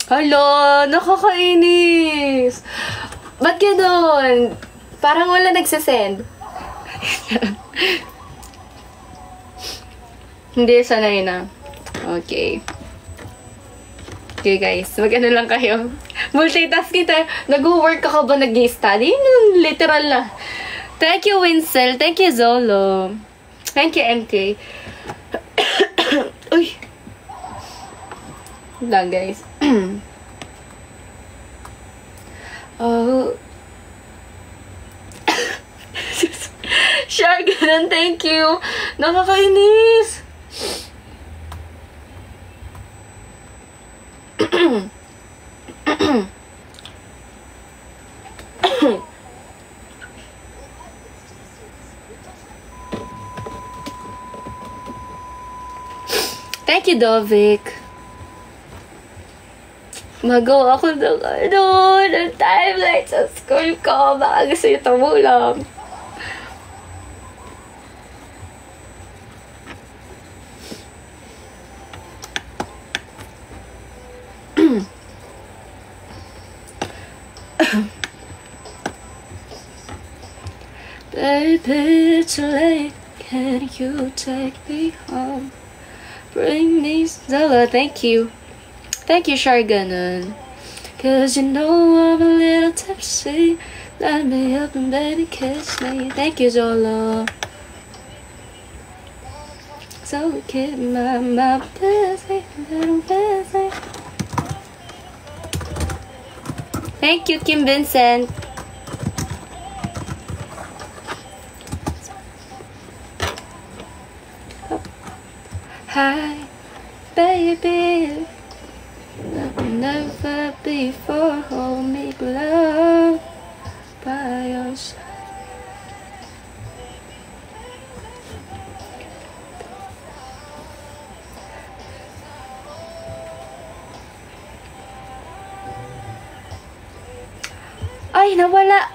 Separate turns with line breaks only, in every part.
Hala, nakakainis. Ba't gano'n? Parang wala nagsasend. Hindi, sanay na. Okay. Okay, guys. Mag-ano lang kayo. Multitasking tayo. Nag-work ako ba nag-study? Literal na. Thank you, Winsel. Thank you, Zolo. Thank you, MK. Uy. Lang, guys. Oh. Sure, ganun. Thank you. Nakakainis. Thank you, Dovik. Magawa ako ng timeline sa school ko. Baka gusto nyo tumulong. Baby, it's late. Can you take me home? Bring me Zella. Thank you. Thank you, Sharganon. Cause you know I'm a little tipsy. Light me up and baby kiss me. Thank you, Zola. So keep my mouth busy, little busy. Thank you, Kim Vincent. Hi, baby. Never before hold me love by your side. Ay, nawala.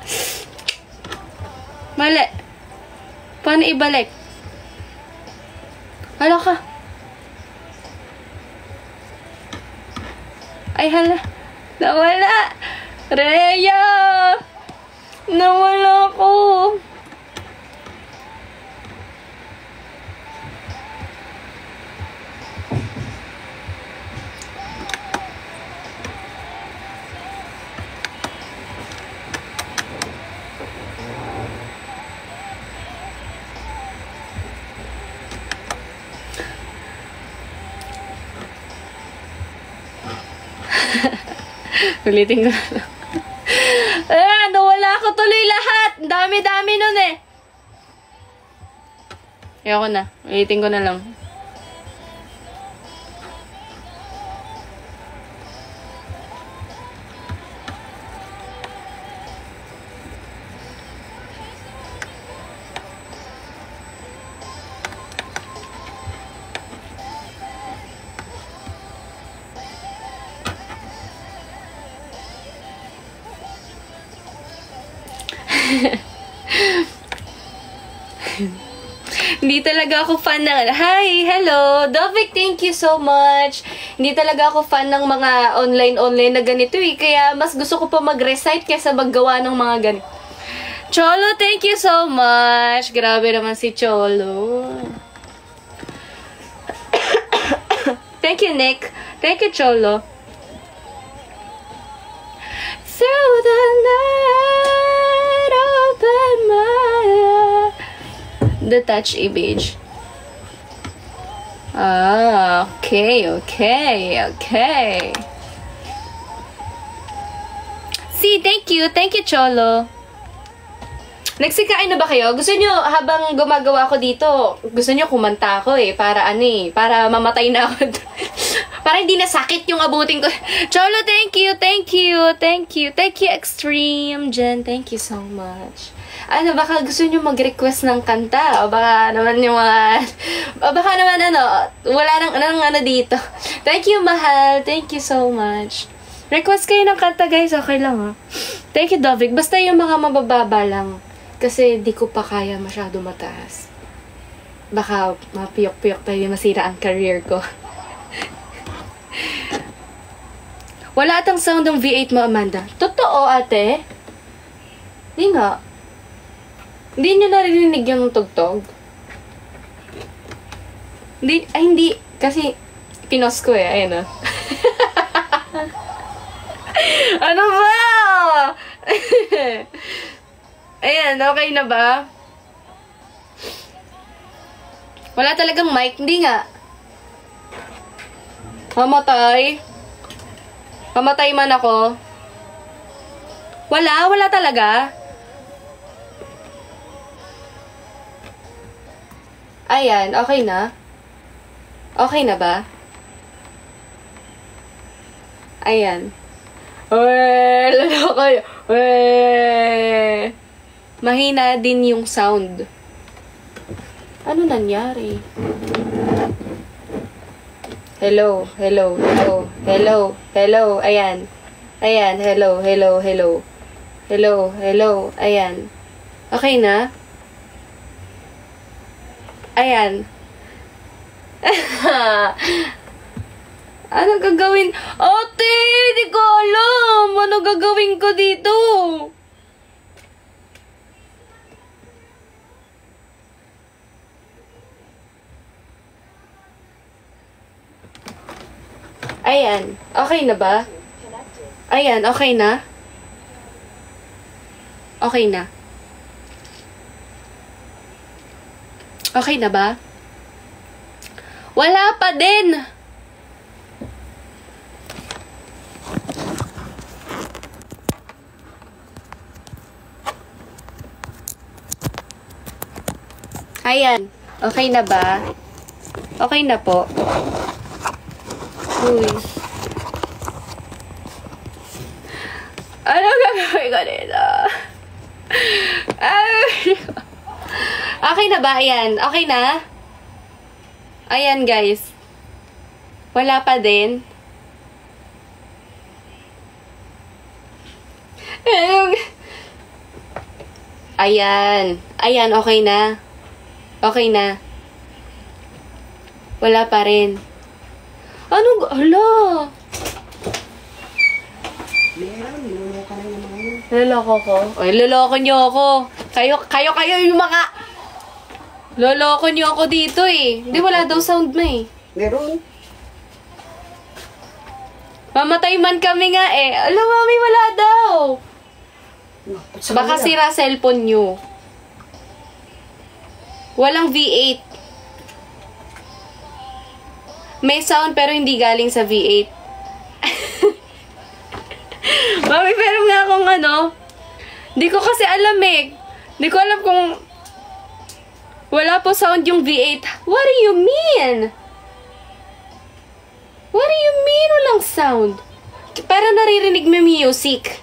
Mali. Paano ibalik? Hala ka. Ay, hala. Nawala. Rhea! Nawala ko. Ulitin ko na lang. Ayan, nawala ko tuloy lahat. Dami-dami nun eh. Ayoko na. Ulitin ko na lang. Hindi talaga ako fan ng... Hi! Hello! Dovik, thank you so much! Hindi talaga ako fan ng mga online na ganito eh. Kaya mas gusto ko pa mag-recite kaysa maggawa ng mga ganito. Cholo, thank you so much! Grabe naman si Cholo. Thank you, Nick. Thank you, Cholo. Through the night, open my eyes. The touch image. Ah, okay. See, thank you, Cholo. Nagsikain na ba kayo? Gusto nyo, habang gumagawa ko dito, gusto nyo kumanta ako eh, para para mamatay na ako. Para hindi na sakit yung abutin ko. Cholo, thank you, Extreme, Jen, thank you so much. Ano, baka gusto nyo mag-request ng kanta, o baka naman yung mga, baka naman wala nang dito. Thank you, Mahal, thank you so much. Request kayo ng kanta, guys, okay lang ha. Thank you, Dovik, basta yung mga mabababa lang. Kasi di ko pa kaya masyado mataas. Baka mapiyok-piyok tayo masira ang career ko. Wala atang sound ng V8 mo, Amanda. Totoo, ate? Hindi nga. Hindi nyo narinig yung tugtog? Hindi, ay hindi. Kasi, pinos ko eh. Ayun na. Ano ba? Ayan, okay na ba? Wala talagang mic? Hindi nga. Mamatay? Mamatay man ako? Wala talaga. Ayan, okay na? Okay na ba? Ayan. Weh, lalaki. Weh. Mahina din yung sound. Ano nangyari? Hello. Ayan. Hello. Ayan. Okay na? Ayan. Ano gagawin? Ate, di ko alam. Ano gagawin ko dito? Ayan. Okay na ba? Ayan, okay na? Okay na. Okay na ba? Wala pa din! Ayan. Okay na ba? Okay na po. Uy. Ano gagawin ko dito? Okay na ba? Ayan. Okay na? Ayan, guys. Wala pa din. Ayan. Ayan, okay na. Okay na. Wala pa rin. Anong... Hala! Loloko ko? Ay, loloko niyo ako. Kayo yung mga... Loloko niyo ako dito eh. Hindi, wala daw sound mo eh.
Meron.
Mamatay man kami nga eh. Alam, mami, wala daw. Baka sira cellphone niyo. Walang V8. May sound pero hindi galing sa V8. Mami, pero nga akong ano, di ko kasi alam eh. Di ko alam kung wala po sound yung V8. What do you mean? What do you mean walang sound? Pero naririnig mo music.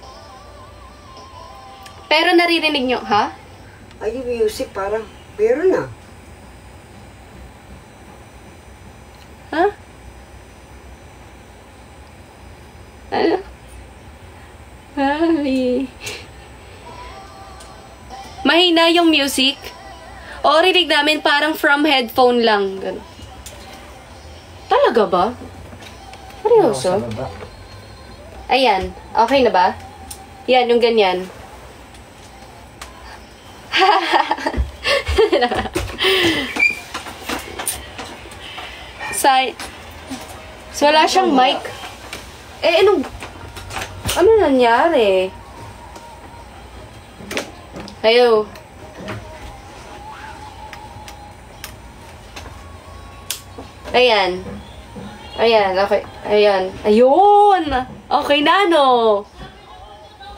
Pero naririnig nyo, ha?
Ay, yung music parang meron na.
Ha? Ano? Ay. Mahina yung music. O, rinig namin parang from headphone lang. Ganun. Talaga ba? Seryoso? Ayan. Okay na ba? Yan, yung ganyan. So, wala siyang mic. Eh, ano nangyari? Ayo. Ayan. Ayan, okay. Ayan. Ayun! Okay na, no?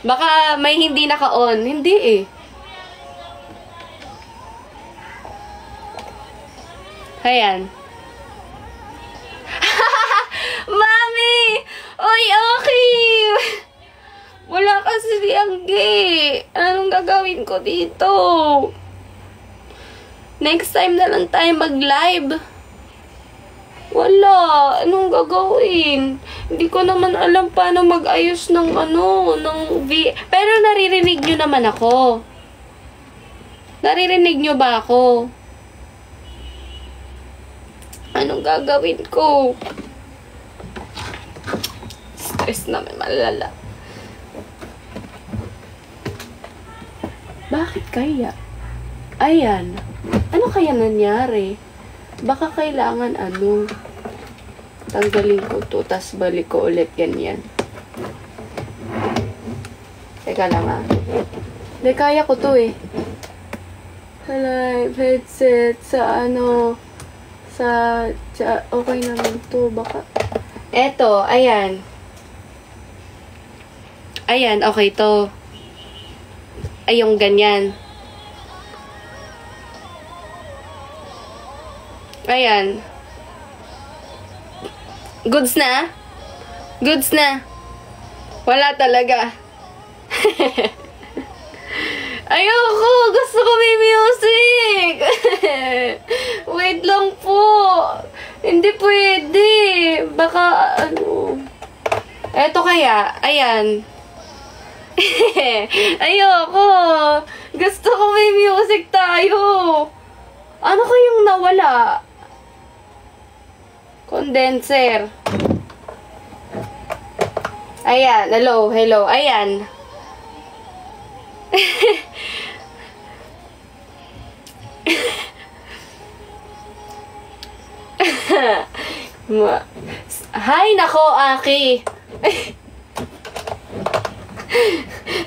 Baka may hindi naka-on. Hindi eh. Ayan. Mami! Uy, okay! Wala kasi si Anggi. Anong gagawin ko dito? Next time na lang tayo mag-live. Wala. Anong gagawin? Hindi ko naman alam paano mag-ayos ng ng Pero naririnig nyo naman ako. Naririnig nyo ba ako? Anong gagawin ko? stress na may malala. Bakit kaya? Ayan. Ano kaya nangyari? Baka kailangan tanggalin ko to, tas balik ko ulit ganyan. Teka lang Hindi, kaya ko to eh. Live headset sa okay naman to, baka. Eto, ayan. Ayan, okay to. Ay, yung ganyan. Ayan. Goods na? Goods na? Wala talaga. Ayoko! Gusto ko may music! Wait lang po. Hindi pwede. Baka, Eto kaya. Ayan. Ayoko! Gusto ko may music tayo. Ano kayong nawala? Condenser. Ayan. Hello. Ayan. Hay nako, Aki.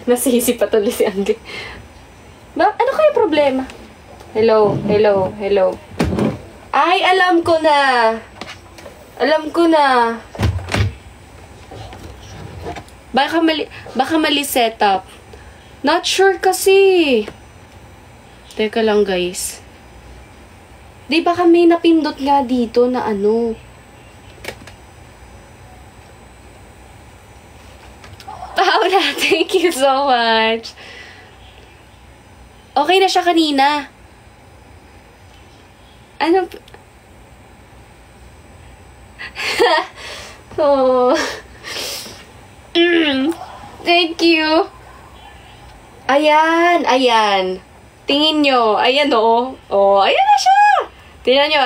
Nasisi pa tuloy si Angge. Ano kaya problema? Hello. Ay, alam ko na. Baka mali setup. Not sure kasi. Teka lang, guys. Di baka may napindot nga dito na Paula, thank you so much. Okay na siya kanina. Oh. Thank you. Ayan. Tingin nyo. Ayan ayan na siya. Tingnan nyo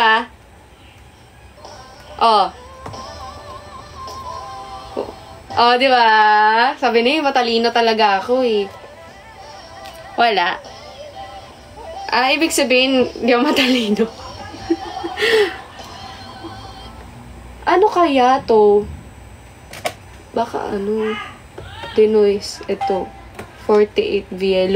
di ba? Sabi niyo, matalino talaga ako eh. Wala. Ibig sabihin, di ako matalino. Ano kaya to? Baka denoise. Ito. 48V.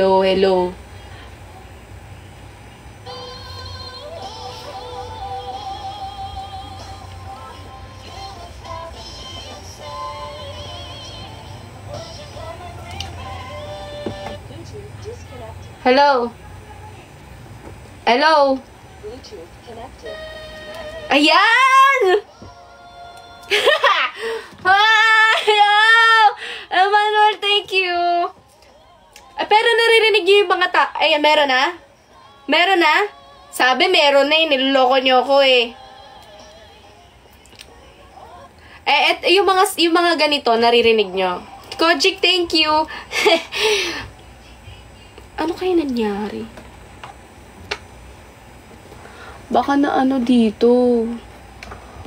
Hello. Ayan! Hello! Emmanuel, thank you. Pero naririnig niyo yung mga ayan, meron na? Sabi meron na niloloko niyo ako eh. Yung mga ganito, naririnig niyo. Kojik, thank you. Ano kaya nangyari? Baka na dito.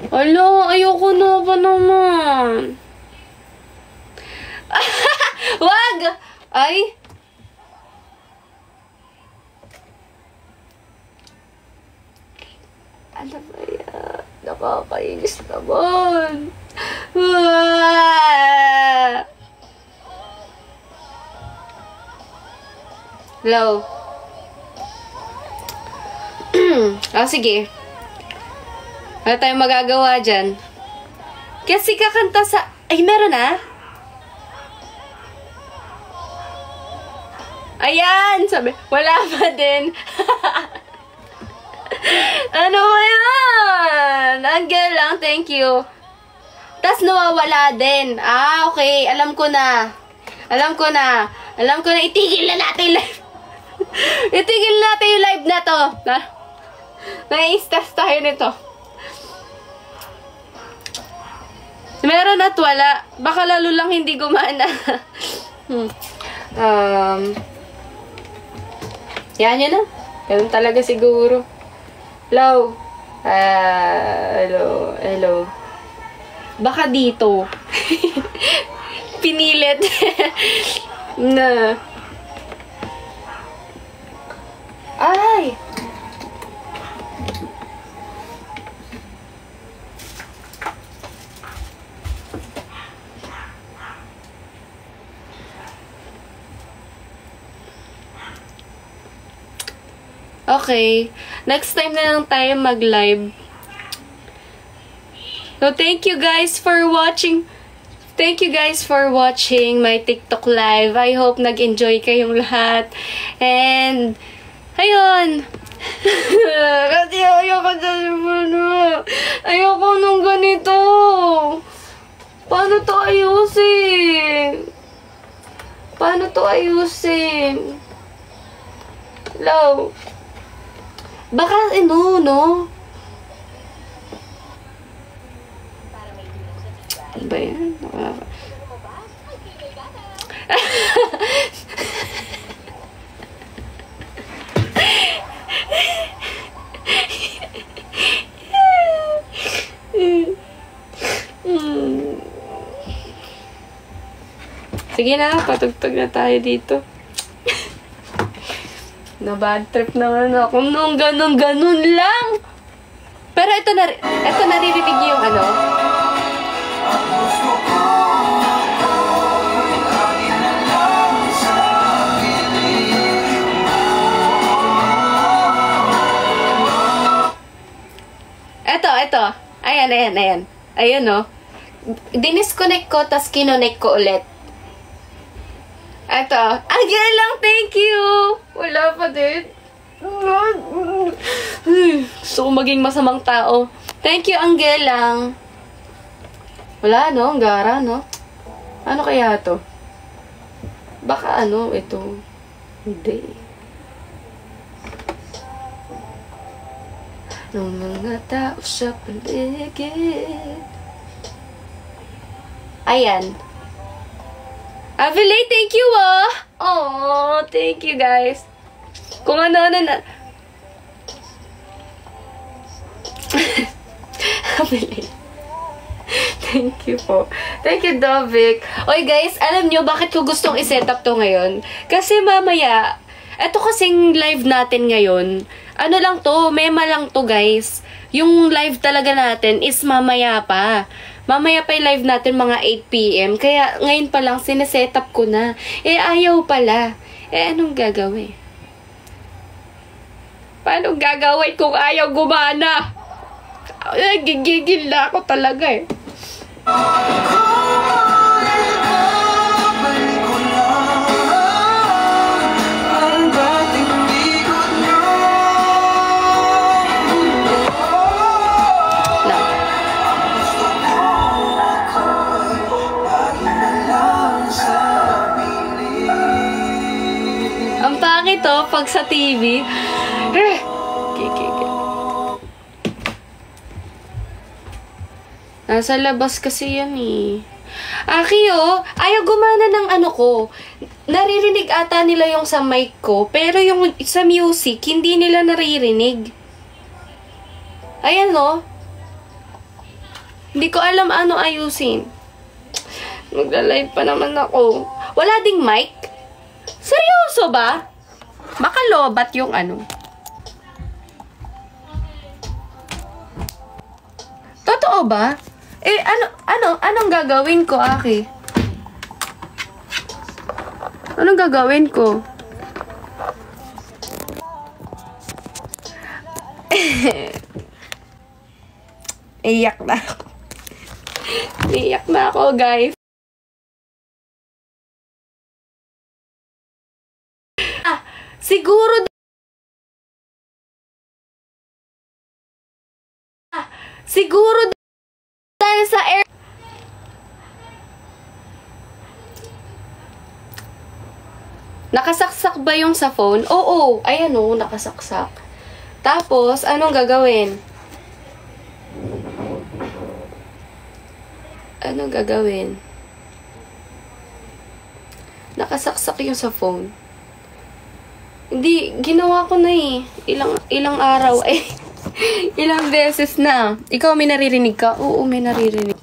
Ayoko na ba naman? Wag! Ay! Ano ba yan? Nakakainis naman. Hello? Sige. Wala tayong magagawa dyan. Kasi kakanta sa... Ay, meron na? Ayan! Sabi, wala pa din. Ano ba yan? Angel lang, thank you. Tas nawawala din. Okay. Alam ko na. Itigil na natin live. Itigil natin yung live na to. Nai-stress tayo nito. Meron at wala. Baka lalo lang hindi gumana. Yan yun na. Ganun talaga siguro. Hello. Hello. Baka dito. Pinilit. Na. Ay! Okay. Next time na lang tayo mag-live. So, thank you guys for watching. Thank you guys for watching my TikTok live. I hope nag-enjoy kayong lahat. And, ayun. Kasi ayoko ayoko nung ganito. Paano to ayusin? Paano to ayusin? Hello? Baka, no? Ano ba yan? Sige na, patugtog na tayo dito. Na-bad trip naman ako nung ganun lang. Pero ito naririnig niyo yung ano. Ito. Ayan. Ayun, no. Dinisconnect ko, tas kinonect ko ulit. Ito. Again lang, thank you! Wala pa din. Gusto ko maging masamang tao. Thank you, Anggelang. Wala, no? Ang gara, no? Ano kaya to? Baka ano, ito. Hindi. Ng mga tao sa paligid. Ayan. Avilay, thank you, ah! Oh, thank you, guys. Kung ano na... Avilay. Thank you po. Thank you, Dovik. Oy, guys, alam nyo bakit ko gustong i-set up to ngayon? Kasi mamaya, eto kasing live natin ngayon, ano lang to, mema lang to, guys. Yung live talaga natin is mamaya pa. Mamaya pa yung live natin mga 8 PM. Kaya ngayon pa lang sineset up ko na. Eh ayaw pala. Eh anong gagawin? Paano gagawin kung ayaw gumana? Gigigil na ako talaga eh. Ang pangit to pag sa TV. Nasa labas kasi yan eh. Aki ayaw gumana ng ano ko. Naririnig ata nila yung sa mic ko, pero yung sa music, hindi nila naririnig. Ayan Hindi ko alam ano ayusin. Magla-live pa naman ako. Wala ding mic? Seryoso ba? Baka lobat yung ano. Totoo ba? Eh, anong gagawin ko, Aki? Anong gagawin ko? Iyak na ako. Iyak na ako, guys. Siguro dahil sa air. Nakasaksak ba yung sa phone? Oo, ayan nakasaksak. Tapos, anong gagawin? Anong gagawin? Nakasaksak yung sa phone. Hindi, ginawa ko na eh. Ilang araw eh. Ilang beses na. Ikaw may naririnig ka? Oo, may naririnig.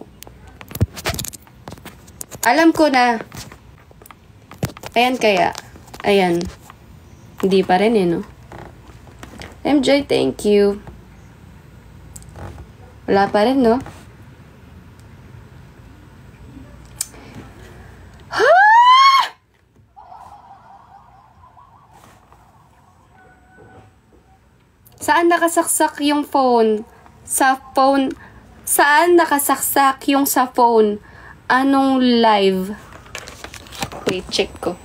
Alam ko na. Ayan kaya. Ayan. Hindi pa rin no? MJ, thank you. Wala pa rin, no? Saan nakasaksak yung phone? Sa phone. Saan nakasaksak yung sa phone? Anong live? Wait, check ko.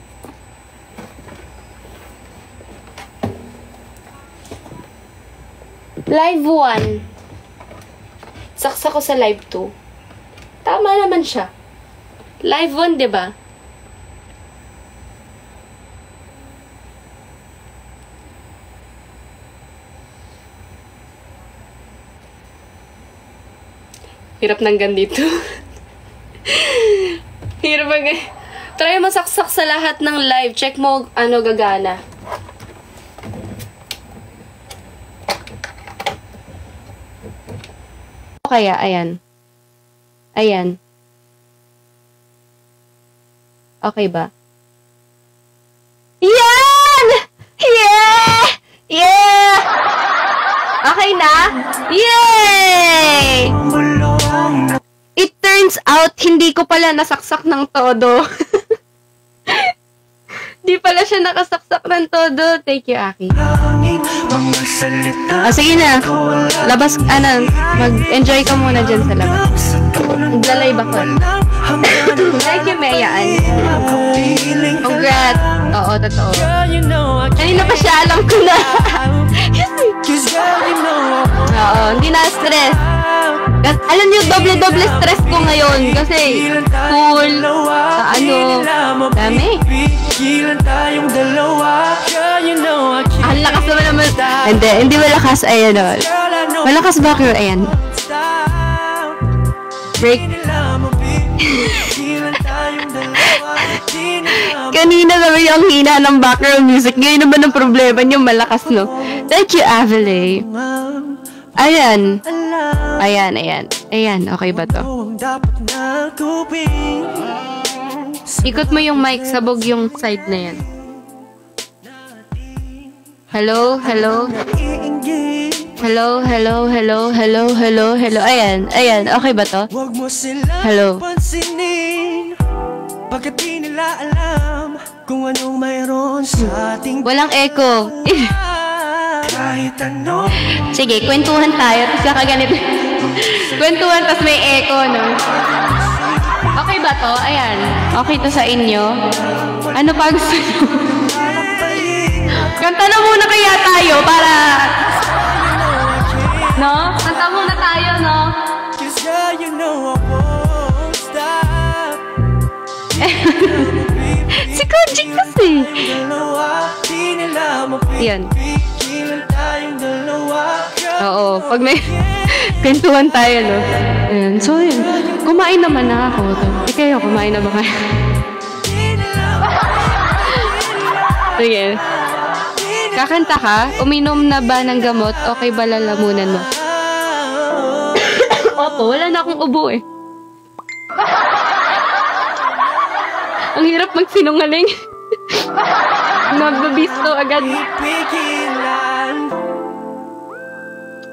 Live 1. Saksak ko sa live 2. Tama naman siya. Live 1, 'di ba? Hirap ng ganito. Hirap mag... Try mo saksak sa lahat ng live. Check mo ano gagana. Kaya, ayan. Ayan. Okay ba? Yan! Yeah! Yeah! Okay na? Yay! It turns out, hindi ko pala nasaksak ng todo. Di pala siya nakasaksak ng todo. Thank you, Aki. Sige na. Labas, mag-enjoy ka muna dyan sa labas. Nagla-live ako. Thank you, Mayaan. Congrats. Oo, totoo. Kanina pa siya, alam ko na. Oo, hindi na stress. Alam niyo, doble-doble stress ko ngayon. Kasi, school, sa dami. Ang lakas naman. Hindi malakas. Ayan naman. Malakas ba kayo? Ayan. Break. Kanina naman yung hina ng background music. Ngayon naman ang problema niyo, malakas, no? Thank you, Avile. Ayan. Ayan, okay ba to? Ikot mo yung mic, sabog yung side na yan. Hello. Ayan, okay ba to? Hello. Walang echo. Sige, kwentuhan tayo, tapos kakaganito. Kwentuhan, tapos may echo, no? Okay ba to? Ayan. Okay to sa inyo? Ano pa gusto nyo? Kanta na muna kaya tayo para... No? Kanta muna tayo, no? Si Koji kasi. Yan. Oo, pag may kwentuhan tayo, no? Ayan. So, yun. Kumain naman na ako. Kayo, kumain na ba kayo? Sige. Kakanta ka? Uminom na ba ng gamot? Okay ba lalamunan mo? Opo, wala na akong ubo eh. Ang hirap magsinungaling. Magbabisto agad.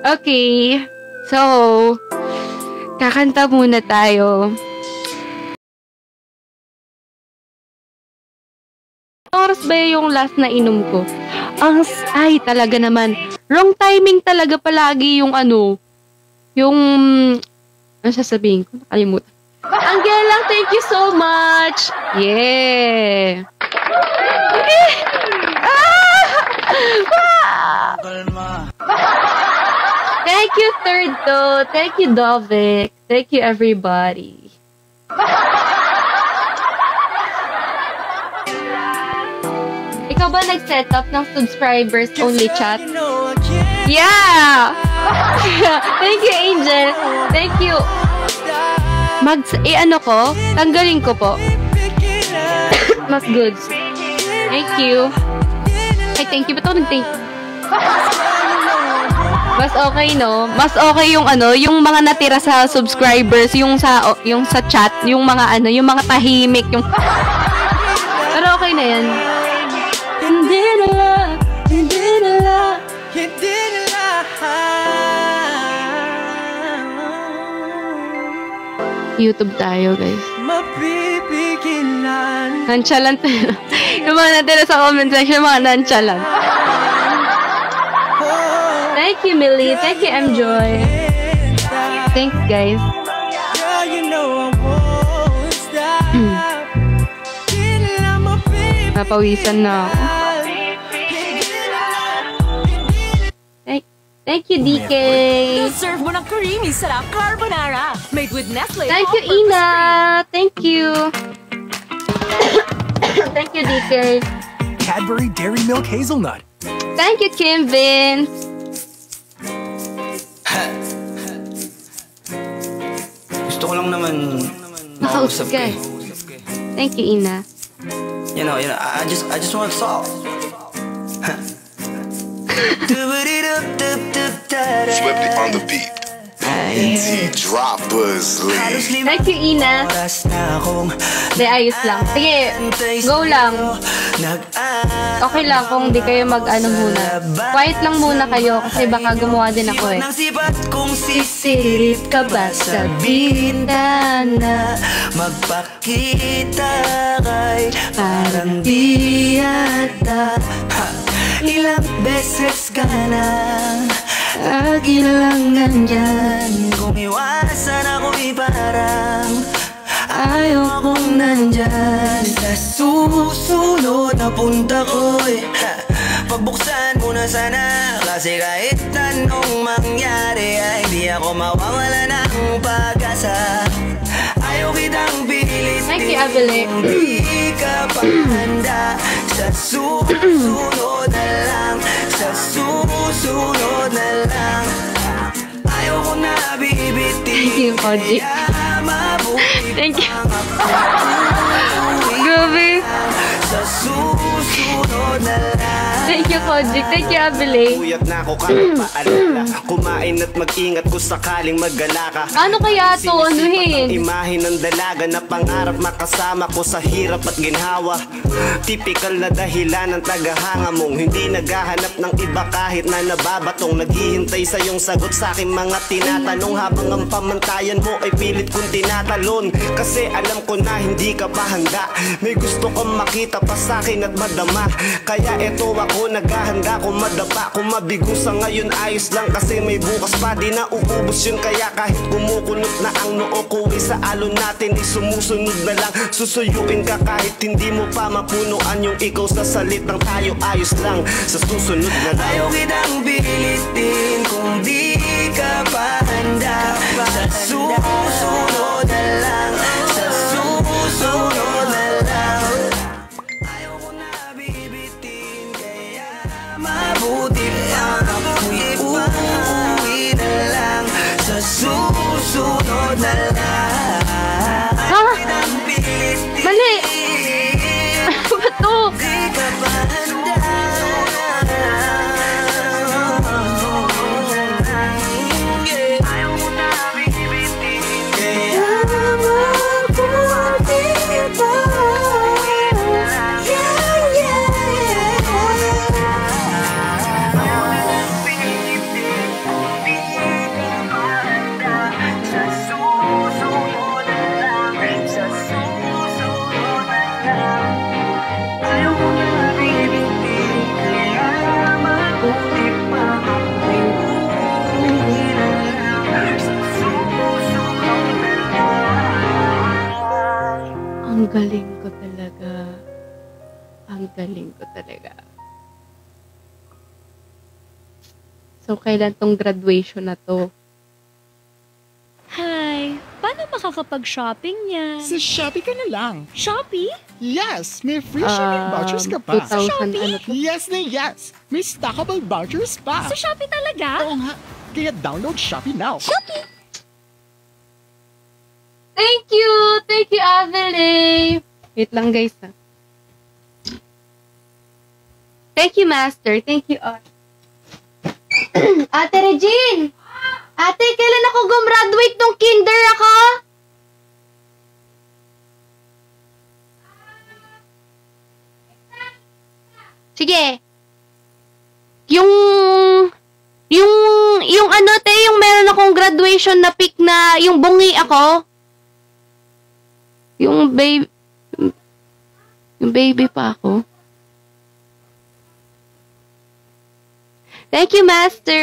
Okay. So, kakanta muna tayo. Oras ba yung last na inom ko? Ay, talaga naman. Wrong timing talaga palagi yung yung, ano sasabihin ko? Nakalimutan. Angela, thank you so much. Yeah. Thank you, Third though. Thank you, Dovik. Thank you, everybody. Ikaw ba nag-set up ng subscribers only chat? Yeah! Thank you, Angel. Thank you. Ano ko? Tanggalin ko po. Mas good. Thank you. Ay, thank you. Ba't ako nag-thank you? Mas okay, no? Mas okay yung ano, yung mga natira sa subscribers, yung sa chat, yung mga ano, yung mga tahimik, yung pero okay na yan. Hindi na lang, hindi na lang, hindi na lang. YouTube tayo, guys. Mapipigilan. Nonchalant. Yung mga natira sa comment section, mga nonchalant. Thank you, Millie. Thank you, M-Joy. Thanks, guys. Napawisan na ako. Thank you, DK.
Serve mo ng creamy sarap carbonara made with Nestle.
Thank you, Ina. Thank you. Thank you, DK.
Cadbury Dairy Milk Hazelnut.
Thank you, Kim Vince.
Gusto ko lang naman
makausap ka. Thank you, Ina.
You know, I just want to solve.
Swifty on the beat. NT Droppers League.
Thank you, Ina. Di, ayos lang. Sige, go lang. Okay lang kung di kayo mag-ano muna. Quiet lang muna kayo kasi baka gumawa din ako eh. Sisilip ka ba sa bintana? Magpakita kay parang di yata. Ilang beses ka na lagi lang nandyan. Kung iwasan ako'y parang ayaw kong nandyan. Sa susunod na punta ko'y pagbuksan mo na sana. Kasi kahit anong mangyari ay di ako mawawala ng pag-asa. Ayaw kitang pilitin. Thank you, Abele. Di ka pa handa. Sa susunod na lang. Sa susunod na lang. Ayaw ko na bibitin. Thank you, Koji. Thank you. Grabe. Sa susunod na lang. Thank you, Koji. Thank you, Abele.
Uyat na ako kahit paalala. Kumain at mag-ingat kung sakaling maggala ka.
Ano kaya to? Anuhin?
Imahe ng dalaga na pangarap makasama ko sa hirap at ginhawa. Typical na dahilan ng tagahanga mong hindi naghahanap ng iba kahit na nababatong. Naghihintay sa iyong sagot sa aking mga tinatanong habang ang pamantayan mo ay pilit kong tinatalon. Kasi alam ko na hindi ka pa handa. May gusto kang makita pa sa akin at madama. Kaya eto ako naghahanda kung madapa. Kung mabigo sa ngayon ayos lang kasi may bukas pa. Di na uubos yun kaya kahit kumukunot na ang noo ko sa alon natin ay sumusunod na lang. Susuyuin ka kahit hindi mo pa mapunuan yung ikaw sa salitang tayo ayos lang. Sa susunod na lang. Ayaw kitang pilitin kung di ka pa handa. Sa susunod na lang. Sa susunod na lang. Ayaw ko na bibitin kaya mabuti pa ako'y uuwi na lang. Sa susunod na lang.
Ha? Mali! Ba't to?
Di ka pa handa. Ayaw ko na bibitin kaya mabuti pa.
Ang galing ko talaga. Ang galing ko talaga. So, kailan tong graduation na to?
Hi! Paano makakapag-shopping niya?
Sa Shopee ka na lang.
Shopee?
Yes, may free shipping vouchers ka pa.
2,000 ano to?
Yes na yes. May stackable vouchers pa.
Sa Shopee talaga?
Oo nga. Kaya download Shopee now.
Shopee!
Thank you! Thank you, Avele! Wait lang, guys, ha. Thank you, Master. Thank you, Ate Regine! Ate, kailan ako gumraduate nung kinder ako? Sige. Yung ano, te, yung meron akong graduation na pic na yung bungi ako. Yung baby pa ako. Thank you, Master.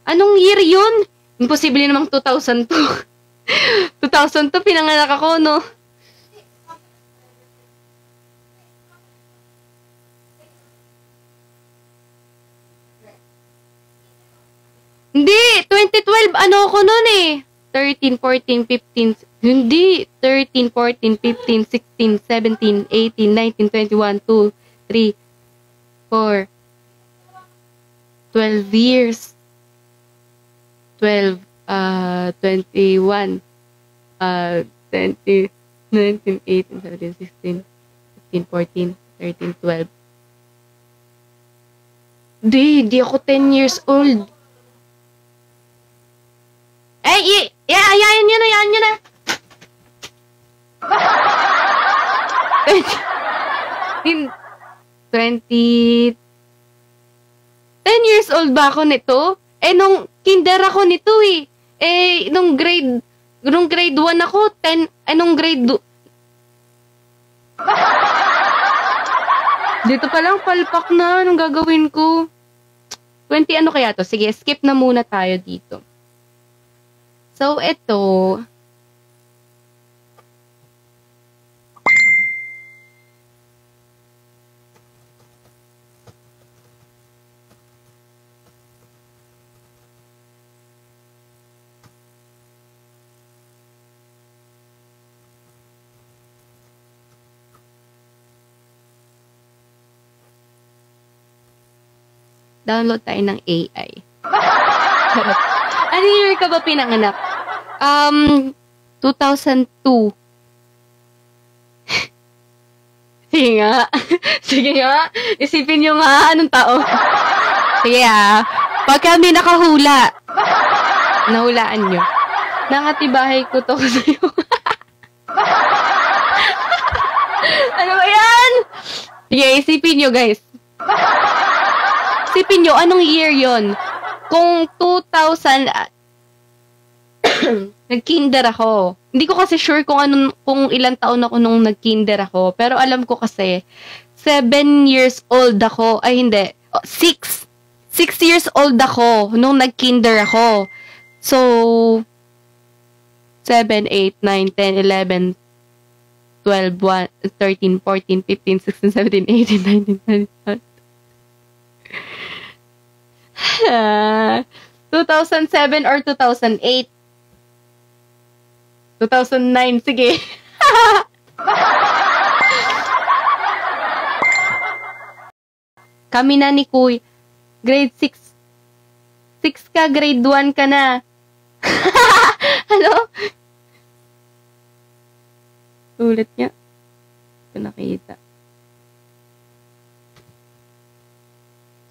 Anong year yun? Imposible namang 2002. 2002, pinanganak ako, no? Hindi, 2012, ano ako nun eh? 13, 14, 15, hindi, 13, 14, 15, 16, 17, 18, 19, 21, 2, 3, 4, 12 years. 12, 21, 20, 19, 18, 17, 16, 15, 14, 13, 12. Di ako 10 years old. Ayayin nyo na. 10 years old ba ako nito? Nung kinder ako nito eh. Nung grade 1 ako, 10, nung grade 2. Dito pa lang, palpak na. Anong gagawin ko? 20 ano kaya to? Sige, skip na muna tayo dito. So, ito. Download tayo ng AI. Ano year ka ba pinanganak? 2002. Sige nga. Isipin nyo nga anong taon. Sige pag kami nakahula, nahulaan nyo. Nakatibahay ko to sa'yo. Ano ba yan? Sige, isipin nyo guys. Isipin nyo, anong year yon? Kung 2000, nag-kinder ako. Hindi ko kasi sure kung ilang taon ako nung nag-kinder ako. Pero alam ko kasi, 7 years old ako. Ay, hindi. 6 years old ako nung nag-kinder ako. So, 7, 8, 9, 10, 11, 12, 13, 14, 15, 16, 17, 18, 19, 20. 2007 or 2008? 2009, sige. Kami na ni Kuy. Grade 6. 6 ka, grade 1 ka na. Ano? Ulit niya. Ito nakita.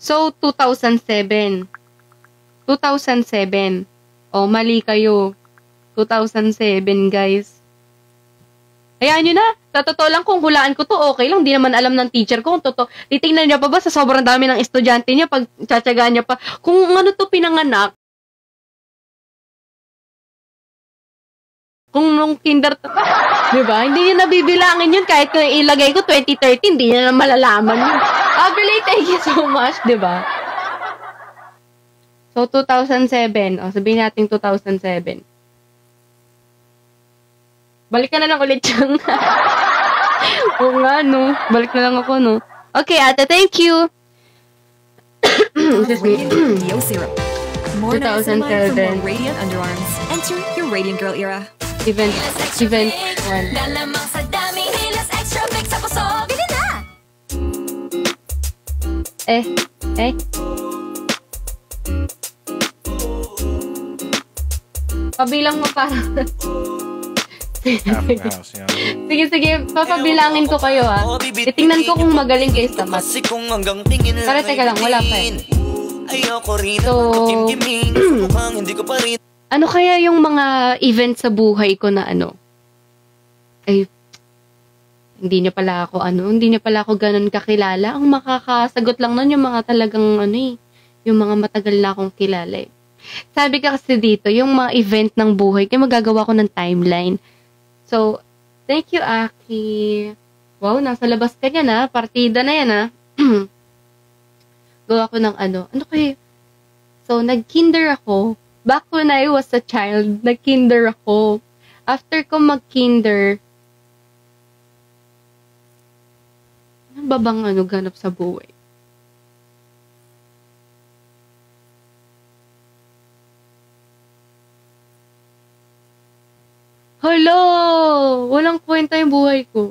So, 2007. 2007. Oh, mali kayo. 2007, guys. Hayaan nyo na. Sa totoo lang, kung hulaan ko to, okay lang. Di naman alam ng teacher ko kung totoo. Titingnan niya pa ba sa sobrang dami ng estudyante niya pag tsatsagaan niya pa. Kung ano to pinanganak, kung nung kinder to, diba? Hindi niya nabibilangin yun. Kahit kung ilagay ko 2013, hindi niya na malalaman yun. Abelay, thank you so much, diba? So, 2007. O, sabihin natin 2007. Balik ka na lang ulit siyang. Oo nga, no? Balik na lang ako, no? Okay, ate, thank you.
Radiant Syrup. More niacinamide for
2007.
more radiant underarms. Enter your Radiant Girl era.
Event 1.
Lalamang sa daming hilas, extra big sa puso. Bili na!
Pabilang mo para.
half of the house, you know?
Sige, sige. Papabilangin ko kayo, ha. Titingnan ko kung magaling kayo sa math. Para teka lang, wala pa eh. So, ano kaya yung mga event sa buhay ko na ano? Ay, hindi niya pala ako ganun kakilala. Ang makakasagot lang nun yung mga talagang ano eh, yung mga matagal na akong kilala eh. Sabi ka kasi dito, yung mga event ng buhay, kaya magagawa ko ng timeline. So, thank you, Aki. Wow, nasa labas ka niya na. Partida na yan, ha? Gawa ko ng ano. Ano kayo? So, nag-kinder ako. Back when I was a child, nag-kinder ako. After ko mag-kinder, ano ba bang ganap sa buhay? Hello! Walang kwenta yung buhay ko.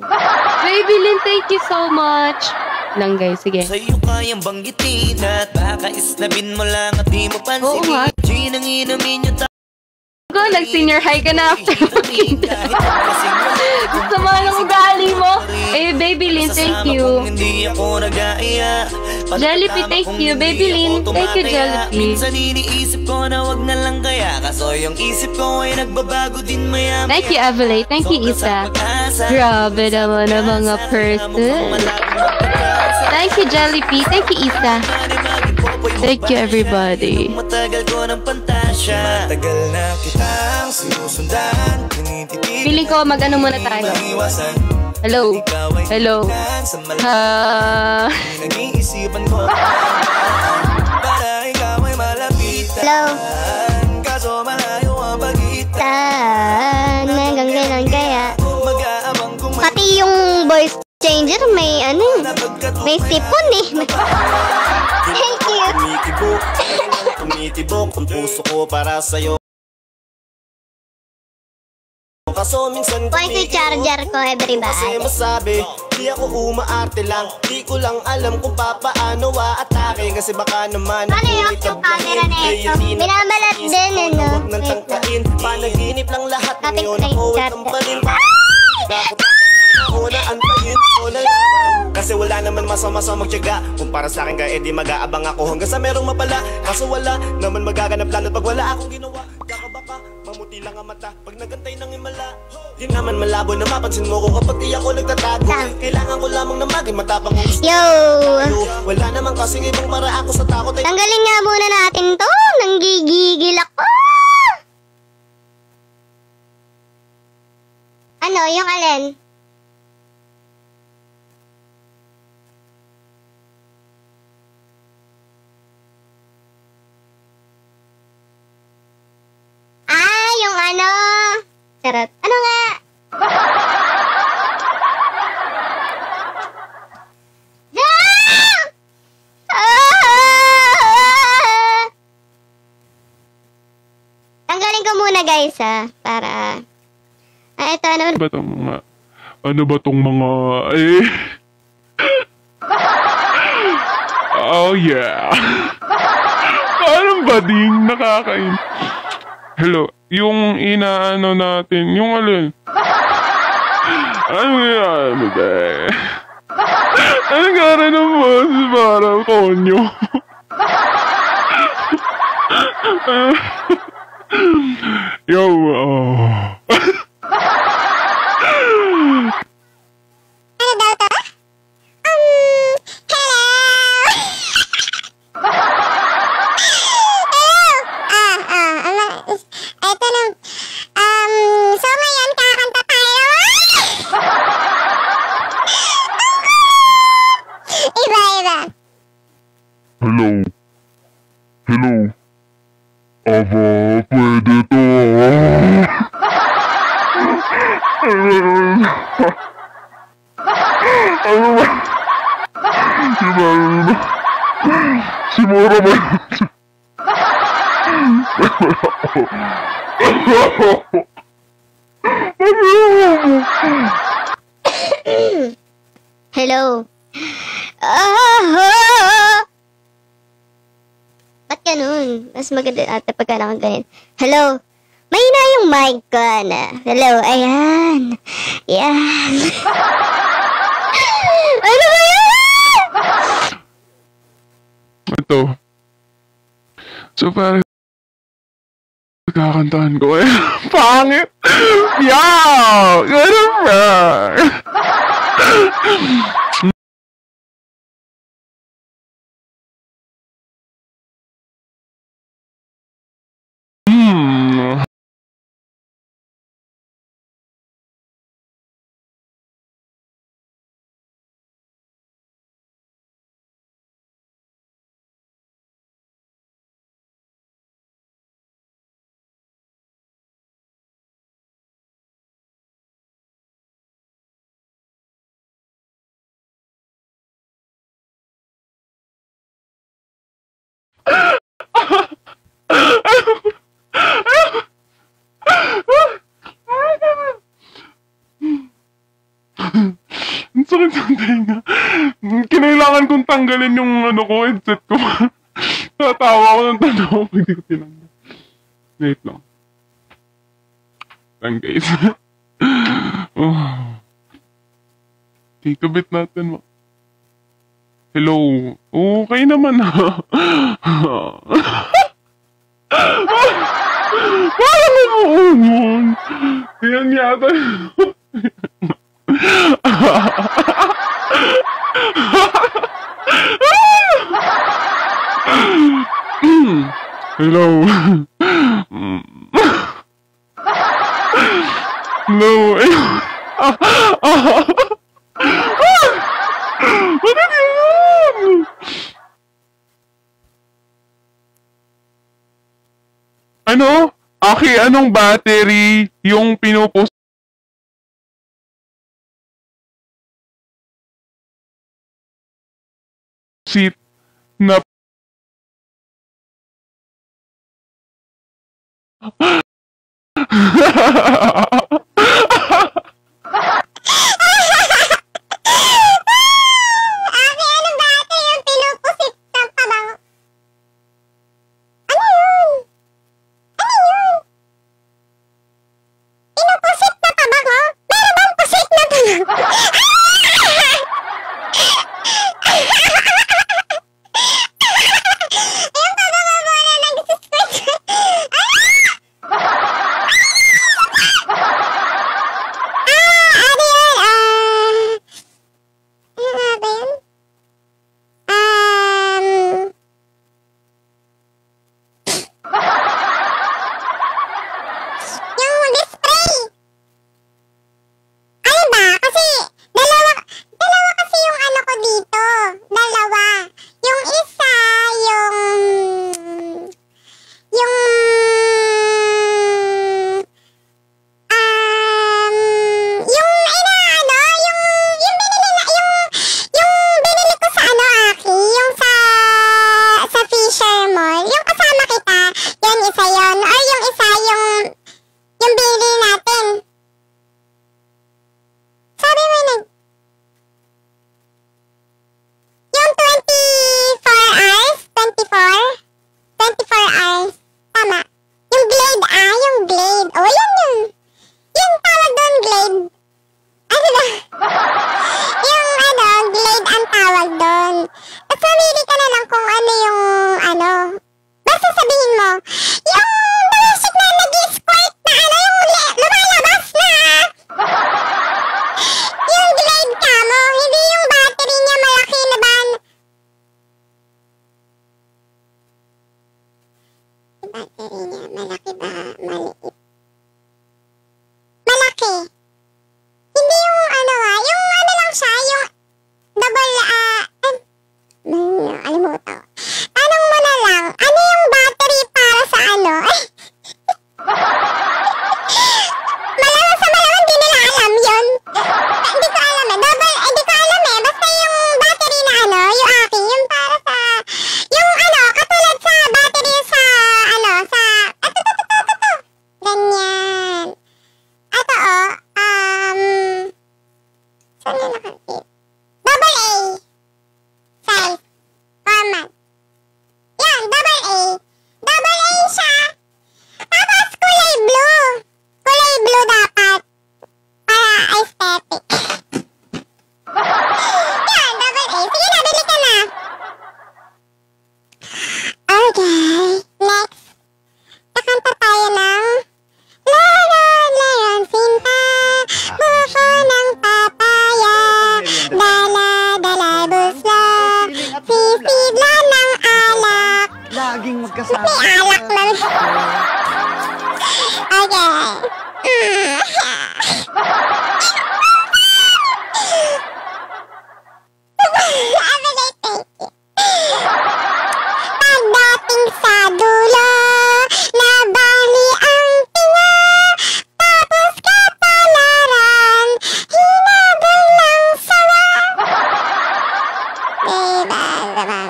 Baby Lynn, thank you so much. Lang guys, sige.
Sa'yo kayang banggitin at baka islabin mo lang at di mo pansin.
Oo nga.
Gin ang inumin yung
Go, nag-senior high ka na after mag-kinder. Sama ng ugali mo. Eh, Baby Lynn, thank you. Jollibee, thank you. Baby Lynn, thank you, Jollibee.
Minsan iniisip ko na wag na lang kaya. Kaso yung isip ko ay nagbabago din maya.
Thank you, Evelyn. Thank you, Isa. Grabe naman ang mga person. Thank you, Jollibee. Thank you, Isa. Thank you, everybody.
Matagal ko ng pantasya. Matagal na kitang sinusundan.
Feeling ko mag-ano muna tayo. Hello. Hello.
Nag-iisipan ko para ikaw ay malapitan.
Hello.
Kaso malayo ang pagitan.
Hanggang ganun kaya.
Mag-aabang kung
Pati yung voice changer may may sipon eh. Thank you.
Tumitibok ang puso ko para sa'yo. Kaso minsan
Voice charger ko, everybody.
Kasi masabi, di ako umaarte lang. Di ko lang alam kung papaano atake. Kasi baka naman
Ano yung camera na ito? Binabalat din eh, no?
Huwag nang tangkain. Panaginip lang lahat ngayon. Ako ay tambalin. Ako na antayin ko na kasi wala naman masama sa magtiyaga. Kung para sa akin ka, edi mag-aabang ako hanggang sa merong mapala. Kaso wala naman magaganap lalo pag wala akong ginawa. Baka mamuti lang ang mata pag nagantay ng himala. Di naman malabo na mapansin mo ko kapag di ako nagtatago. Kailangan ko lamang na maging matapang kung gusto.
Yo!
Wala naman kasing ibang para ako sa takot.
Tanggalin nga muna natin to. Nanggigigil ako. Ano, yung alin? Yung ano? Charot. Ano nga? Tanggalin ko muna guys para ito ano
ba tong mga oh yeah. Parang ba ding nakakain. Hello, yung inaano natin, yung alin? Ano yan, be? Ano gara ng boss? Parang konyo. Yo,
Ano daw to? Hello! Ito lang. So ngayon, kakanta tayo. Iba.
hello. Aba, pwede to. Ano ba? Simura ba?
Hello. Ba't ganun? Mas maganda ata pagka nakaganyan. Hello. Mahina yung mic ko, ano. Hello, ayan. Yan. Ano ba yan?
Ito. So, parang kakantahan ko eh. Pangit! Yeah! Ganun ba? Ang sakit sa tenga. Kinailangan kong tanggalin yung headset ko. Tatawa ako ng tanaw. Hindi ko tinanggal. Wait lang. Lang guys. Okay, kabit natin. Hello. Okay naman ha. Parang umuungon. Yan yata. Hello. Hello. What are you doing? Ano? Aki, anong battery yung pinupost seat na
Pagdating sa dulo, nabali ang tinga, tapos kapalaran, hinabol ng sawa. Diba, diba?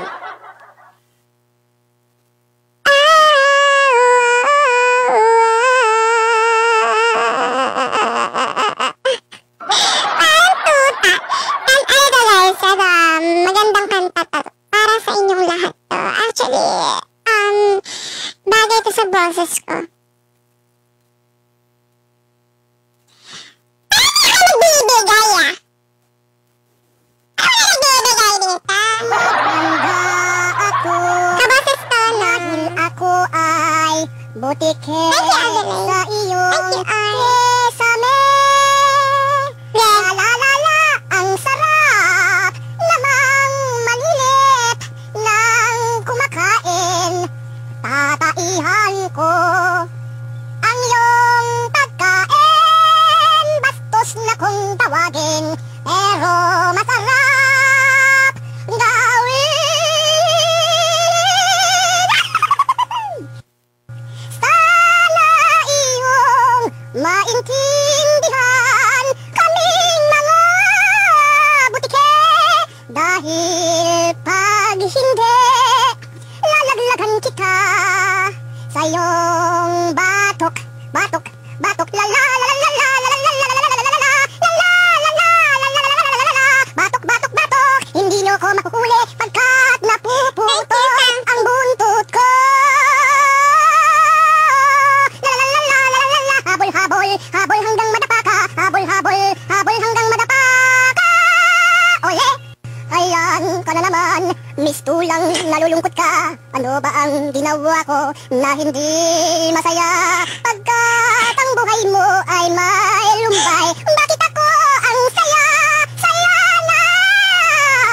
Magandang kanta to para sa inyong lahat to. Actually, bagay to sa boses ko. Paano ka nagbibigay ah? Ako na nagbibigay dito. Handa ako. Kaboses to, no? Dahil ako ay butike sa iyong kesame. La la la la, ang sarap namang malilit nang kumakain. Tataihan ko ang iyong pagkain. Bastos na kung tawagin, pero masarap gawin. Sana iyong maintindihan kaming mga butike. Dahil pag hindi, lalaglagan kita sa iyong batok, batok, batok, la la la la la la la la la la la la batok, batok, batok. Hindi niyo ko makuhuli pagkat napuputol ang buntot ko. La la la la la la la. Habol, habol, habol hanggang madapa ka. Habol, habol, habol hanggang madapa ka. Ole! Ayan ka na naman, mistulang nalulungkot ka. Ano ba ang ginawa ko na hindi masaya? Pagkat ang buhay mo ay may lumbay, bakit ako ang saya? Saya na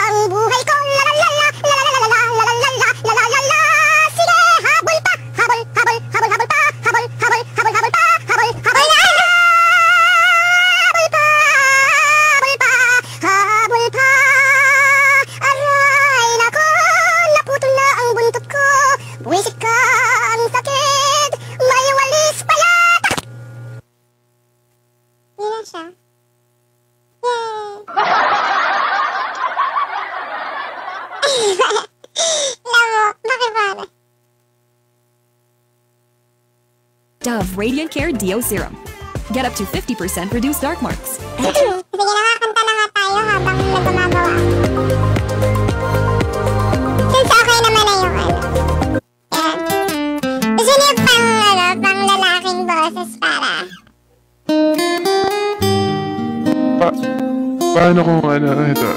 ang buhay ko. La la la la la la la la la la la la la la. Sige, habol pa, habol, habol, habol, habol pa, habol, habol, habol, habol pa, habol, habol na. Habol pa, habol pa, habol pa. Aray nako, naputol na ang buntot ko. Buwisit ka, ang sakit, may walis pa yata. Yun na siya. Yay! Lamok, bakit ba?
Dove Radiant Care Deo Serum. Get up to 50% reduced dark marks.
Sige na nga, kanta na nga tayo habang nagumagawa. Since okay naman na yung ano. Yan. Gusto niyo pang lalaking boses para?
Paano kung ano, ito?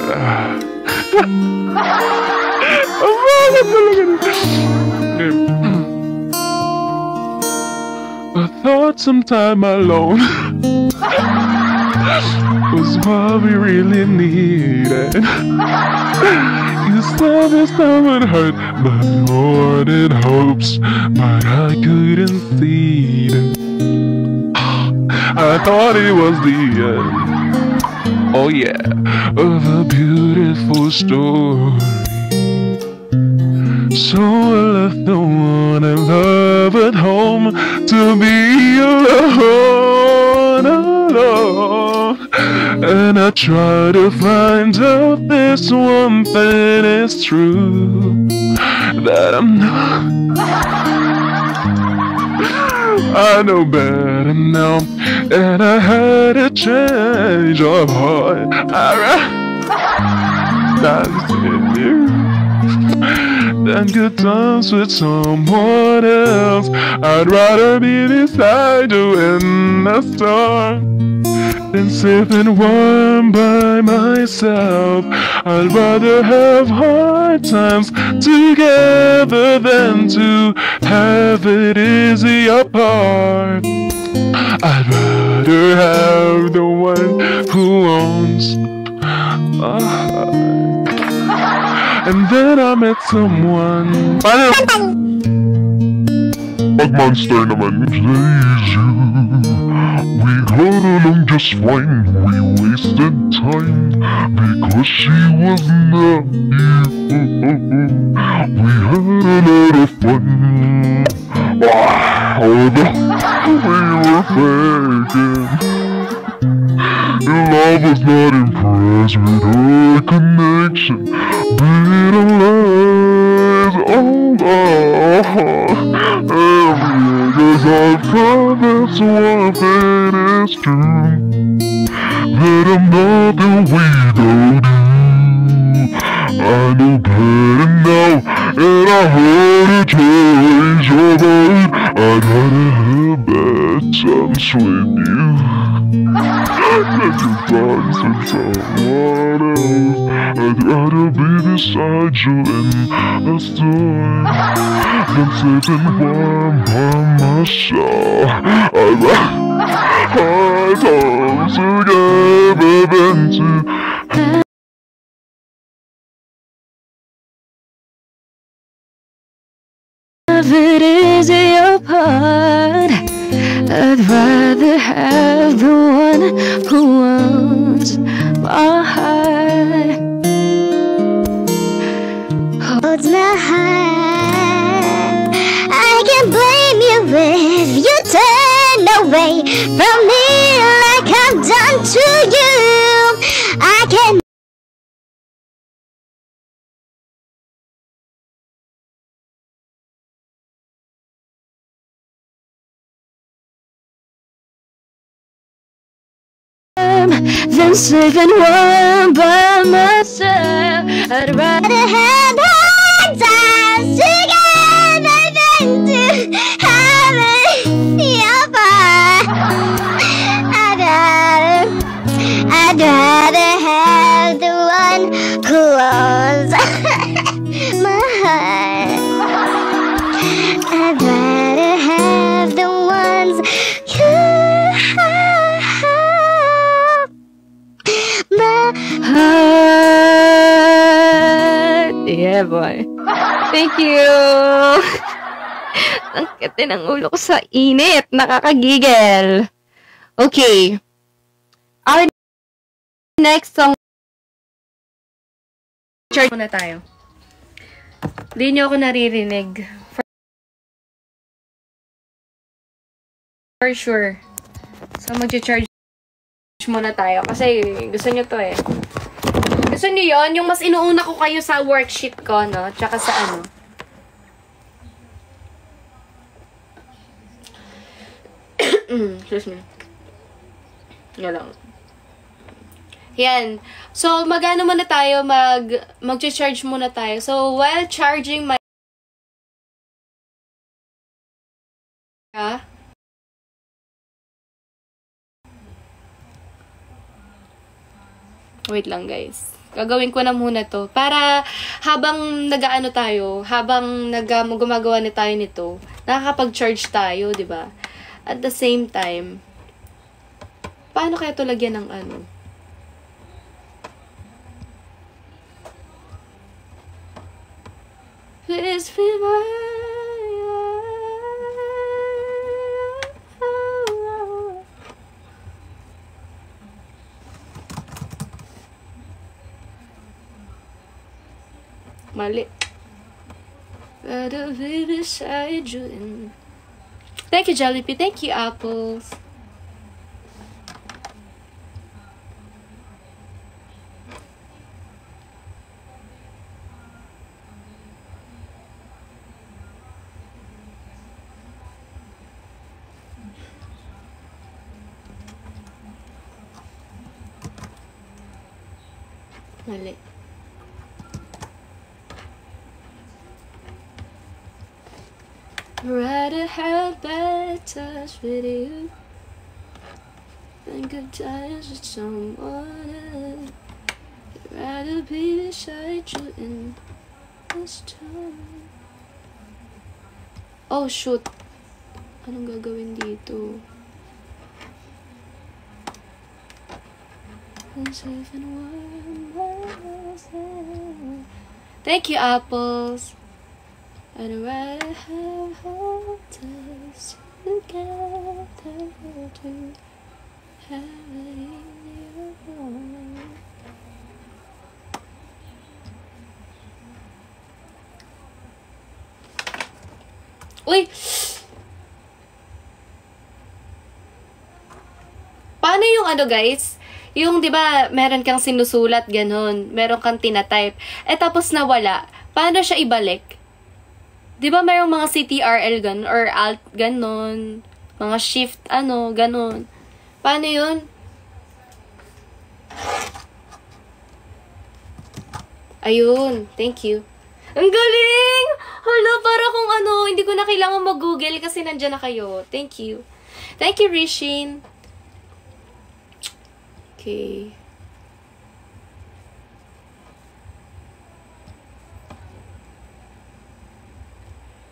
Ang bakit talaga nito? I thought some time alone was what we really needed. You said this time would hurt, but more than hopes, but I couldn't see it. I thought it was the end, oh yeah, of a beautiful story. So I left the one I love at home to be alone, alone. And I try to find out this one thing is true, that I'm not. I know better now, and I had a change of heart. That's it. Than good times with someone else. I'd rather be beside you in the storm than sipping warm by myself. I'd rather have hard times together than to have it easy apart. I'd rather have the one who owns my heart. And then I met someone. Pag monster naman, please you. We could just fine. We wasted time because she was naive. We had a lot of fun, although we were faking. Love was not impressed with our connection. Bitter lies, cause I promise one thing is true, that I'm not the without you. I know better now, and I heard a change your mind. I'd rather have bad times with you than good times with someone else. I'd rather be beside you in a storm than sitting warm by myself. I'd rather hard times together than to
if it is your part, I'd rather have the one who wants my heart.
Holds my heart. I can't blame you if you turn away from me like I've done to you. I can.
Then safe and warm by myself. I'd rather have hard times together than to have it your part. I'd rather have the one who owns my heart. I'd rather have the ones you yeah, boy. Thank you. Ang kate ng ulo ko sa init. Nakakagigil. Okay. Our next song. Charge muna tayo. Hindi nyo ako naririnig. For sure. So, mag-charge muna tayo. Kasi gusto nyo to eh. Gusto nyo yun? Yung mas inuuna ko kayo sa worksheet ko, no? Tsaka sa ano. Excuse me. Yan lang. Yan. So, mag-ano muna tayo? Mag-charge muna tayo. So, while charging my... Wait lang, guys. Gagawin ko na muna to. Para habang nag-ano tayo, habang gumagawa na tayo nito, nakakapag-charge tayo, di ba? At the same time, paano kaya to lagyan ng ano? Please be mali. Rather be beside you in... Thank you, Jollibee. Thank you, Apples. Mali. Rather have bad times with you than good times with someone else. Rather be beside you in this time. Oh shoot! Anong gagawin dito? Thank you, Apples. I'd rather have hard times together to Uy! Paano yung ano, guys? Yung, di ba, meron kang sinusulat, ganun. Meron kang tinatype. Tapos nawala. Paano siya ibalik? Di ba mayroong mga CTRL ganun? Or Alt ganun? Mga Shift, ganun. Paano yun? Ayun. Thank you. Ang galing! Hala, para kung hindi ko na kailangan mag-google kasi nandyan na kayo. Thank you. Thank you, Rishin. Okay.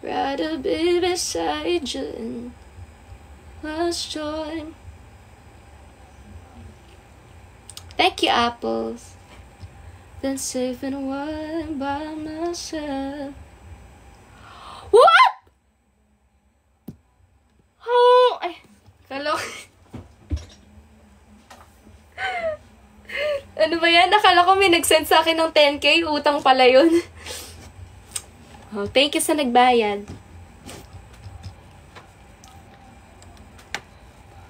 Rather be beside you in last joy. Thank you, apples. Then safe and wine by myself. What? Oh, ay, kala ko. Ano ba yan? Nakala ko may nag-send sa akin ng 10K. Utang pala yun. Oh, thank you sa nagbayad.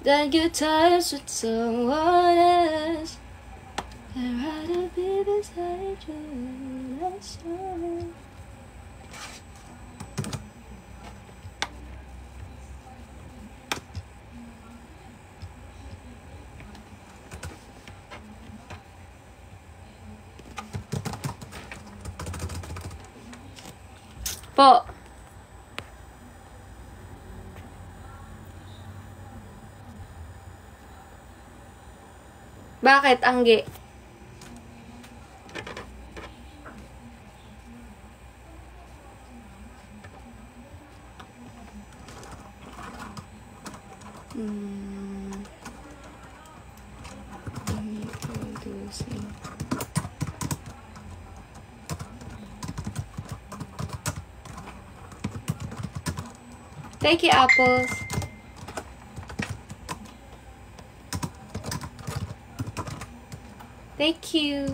Then get tired with someone else. I'd rather be beside you. That's all. Po. Bakit, Angge? Thank you, apples. Thank you.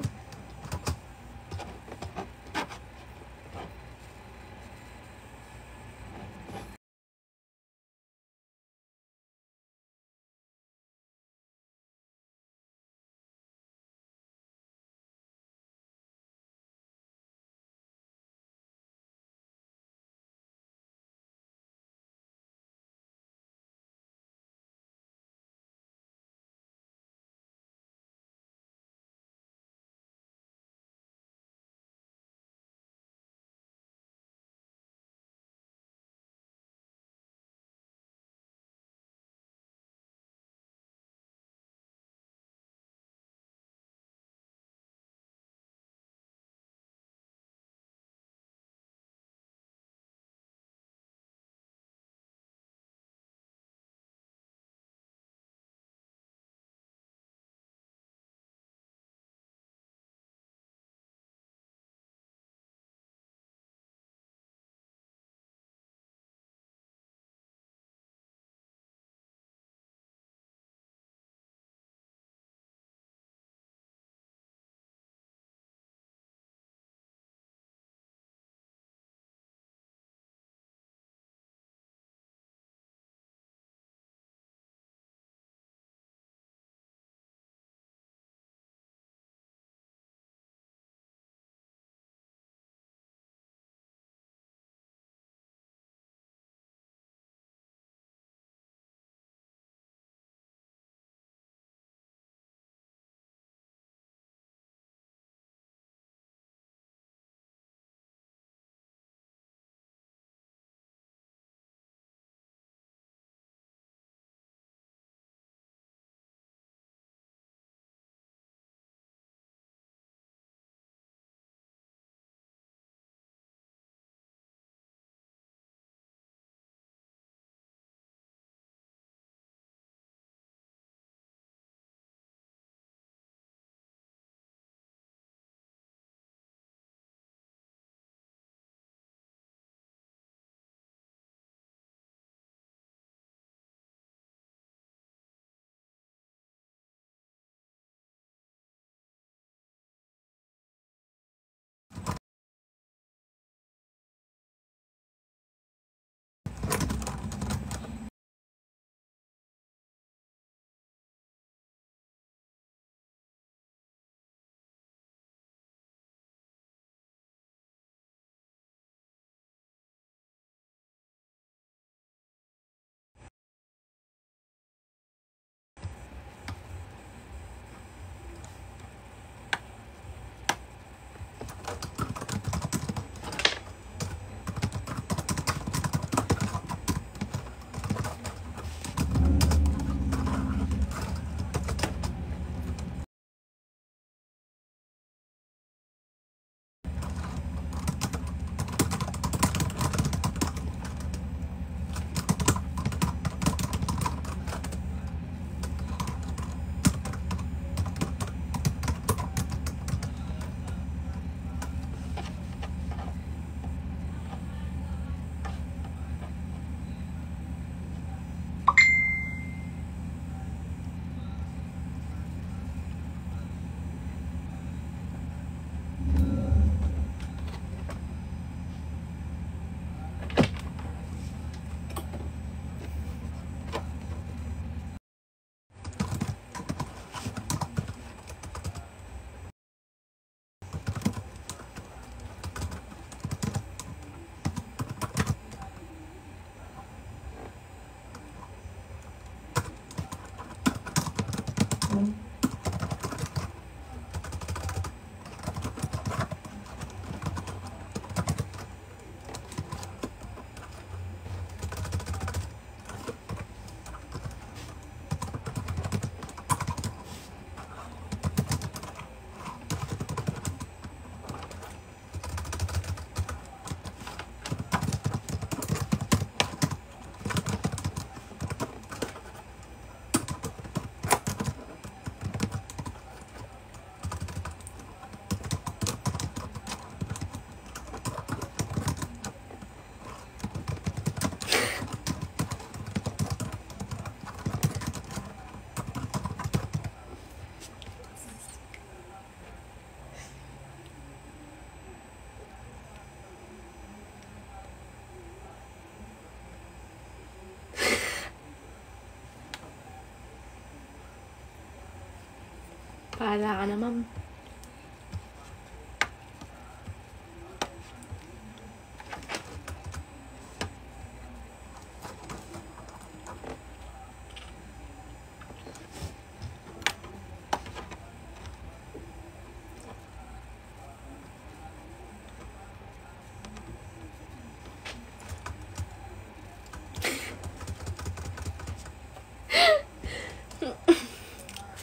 Paala ka na, ma'am.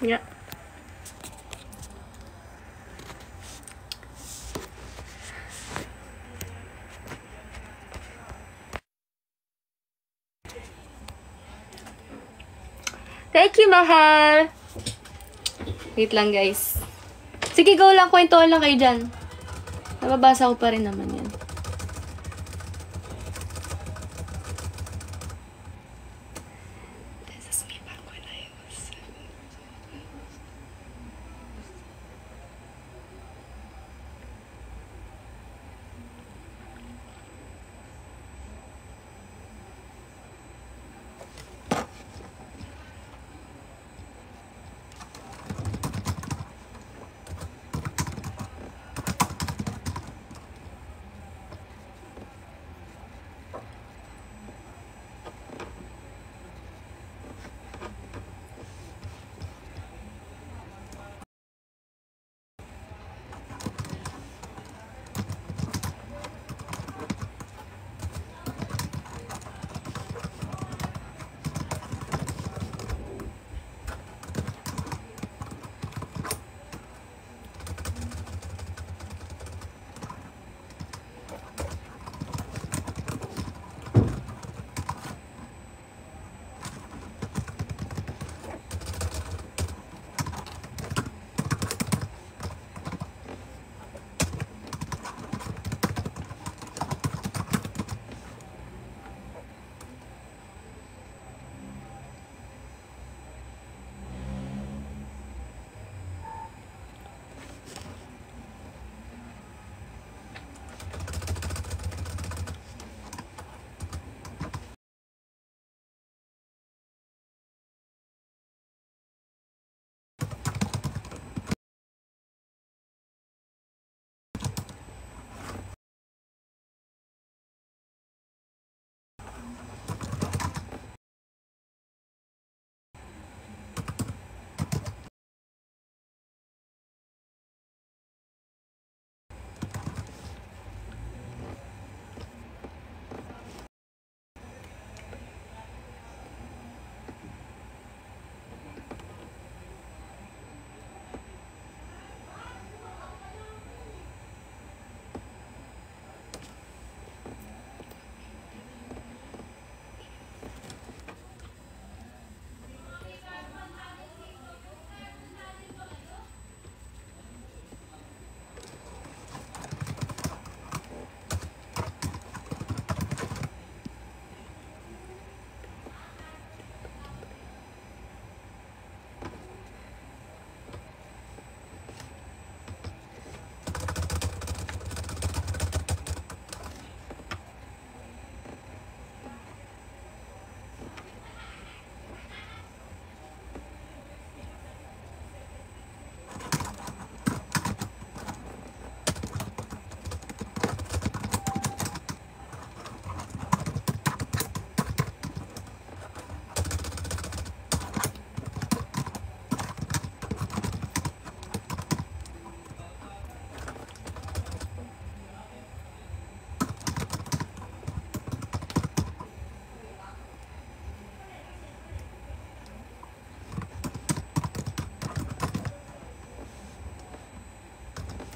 Yeah. Thank you, mahal! Wait lang, guys. Sige, go lang. Kwentuhan lang kayo dyan. Nababasa ko pa rin naman yan. This is me back when I was...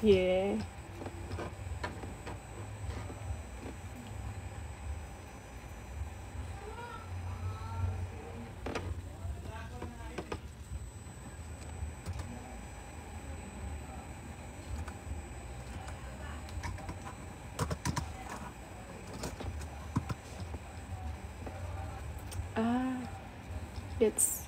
Yeah. It's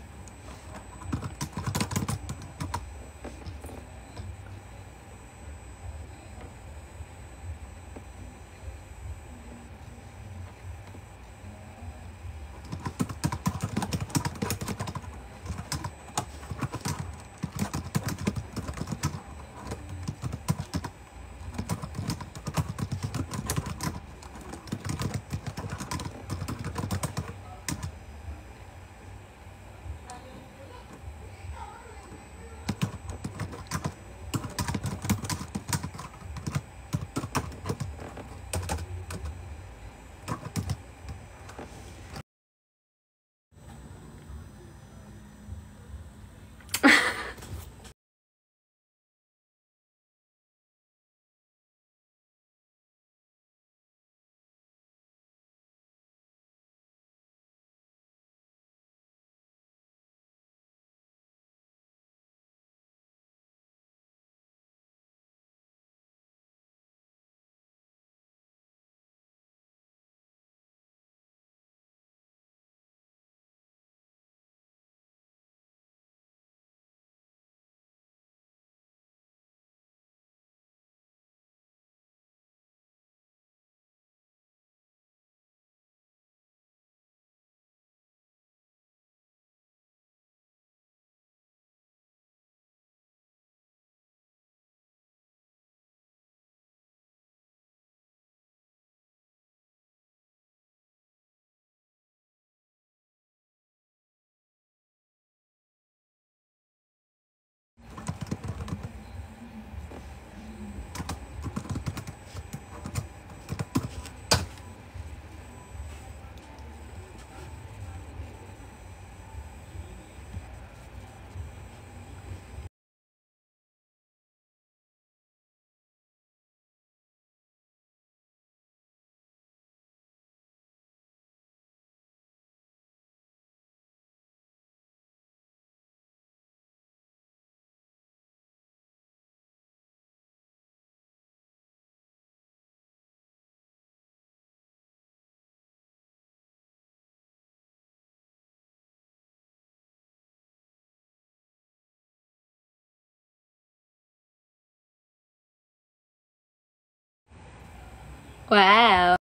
wow.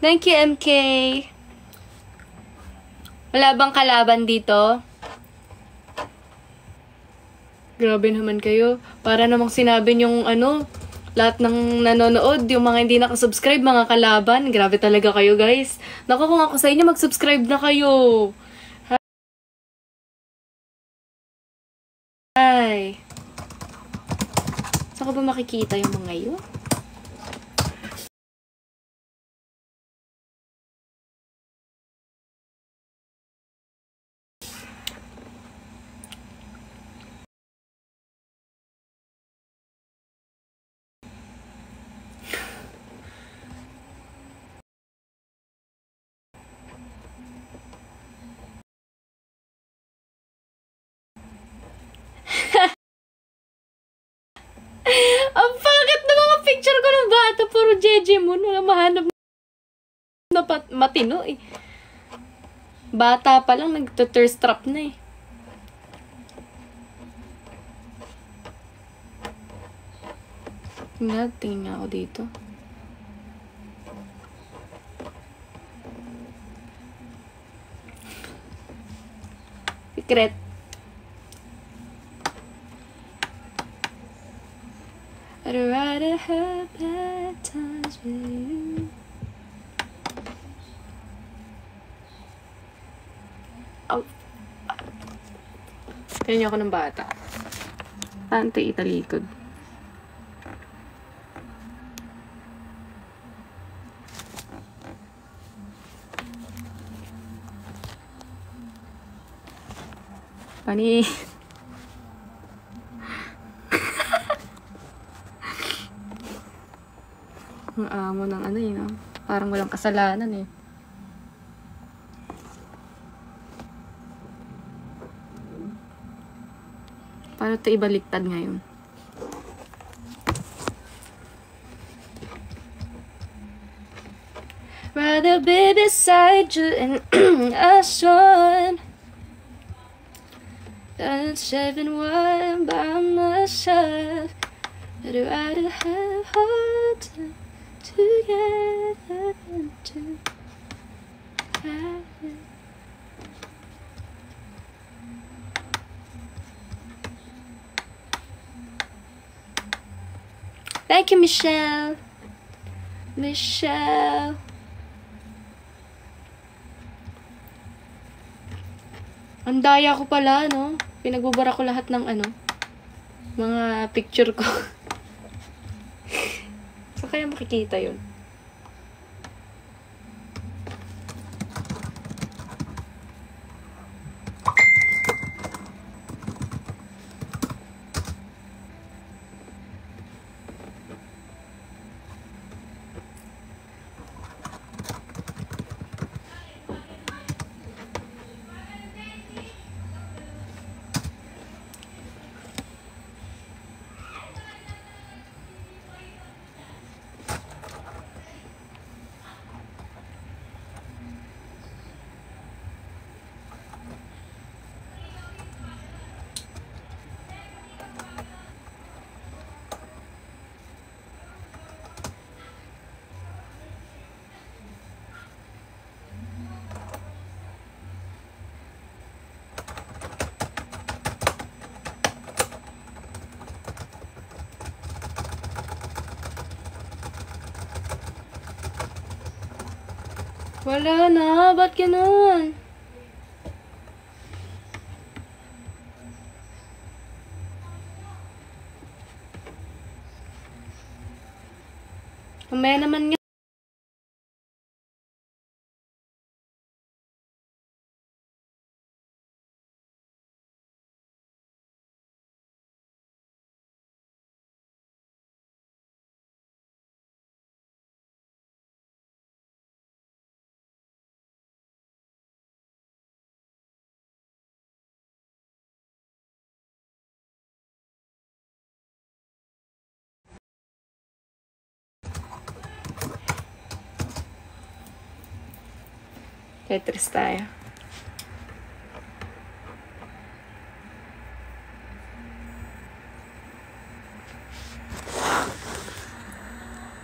Thank you, MK. Wala bang kalaban dito? Grabe naman kayo. Para namang sinabi yung lahat ng nanonood, yung mga hindi nakasubscribe, mga kalaban. Grabe talaga kayo, guys. Naku, kung ako sa inyo, mag-subscribe na kayo. Hi. Saan ko ba makikita yung mga yun? Ang pangit na mga picture ko ng bata. Puro Jeje mo. Wala mahanap na matino eh. Bata pa lang, nag-thirst trap na eh. Tingnan nga ako dito. Secret. I'd rather have bad times with you. Oh. Kaya ako ng bata. Tante italikod. Pani. Ang amo ng ano eh, no? Parang walang kasalanan eh. Paano ito ibaliktad ngayon? Rather be beside you and a son than 7-1 by myself. I'd rather have hard time together than to have it. Thank you, Michelle. Michelle. Ang daya ko pala, no? Pinagbubara ko lahat ng ano, mga picture ko. So, kaya makikita yun. Wala na, ba't ganun? Mamaya naman nga. Tetris tayo.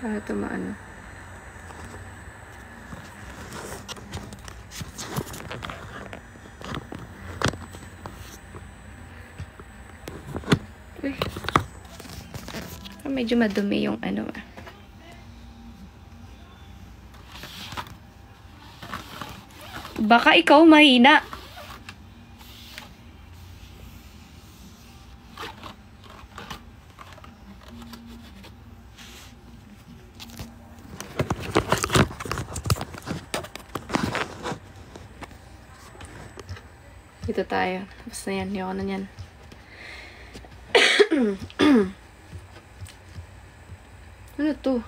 Para ito maano. Uy. Medyo madumi yung ano ah. Baka ikaw mahina. Dito tayo. Tapos na yan. Yung ano yan. Ano to?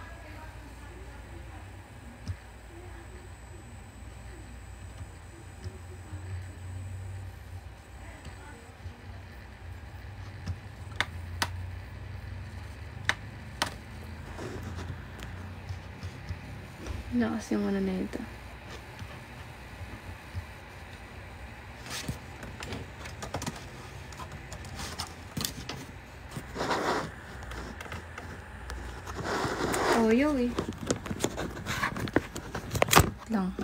Lakas yung ano na ito. Toyo eh. Lang.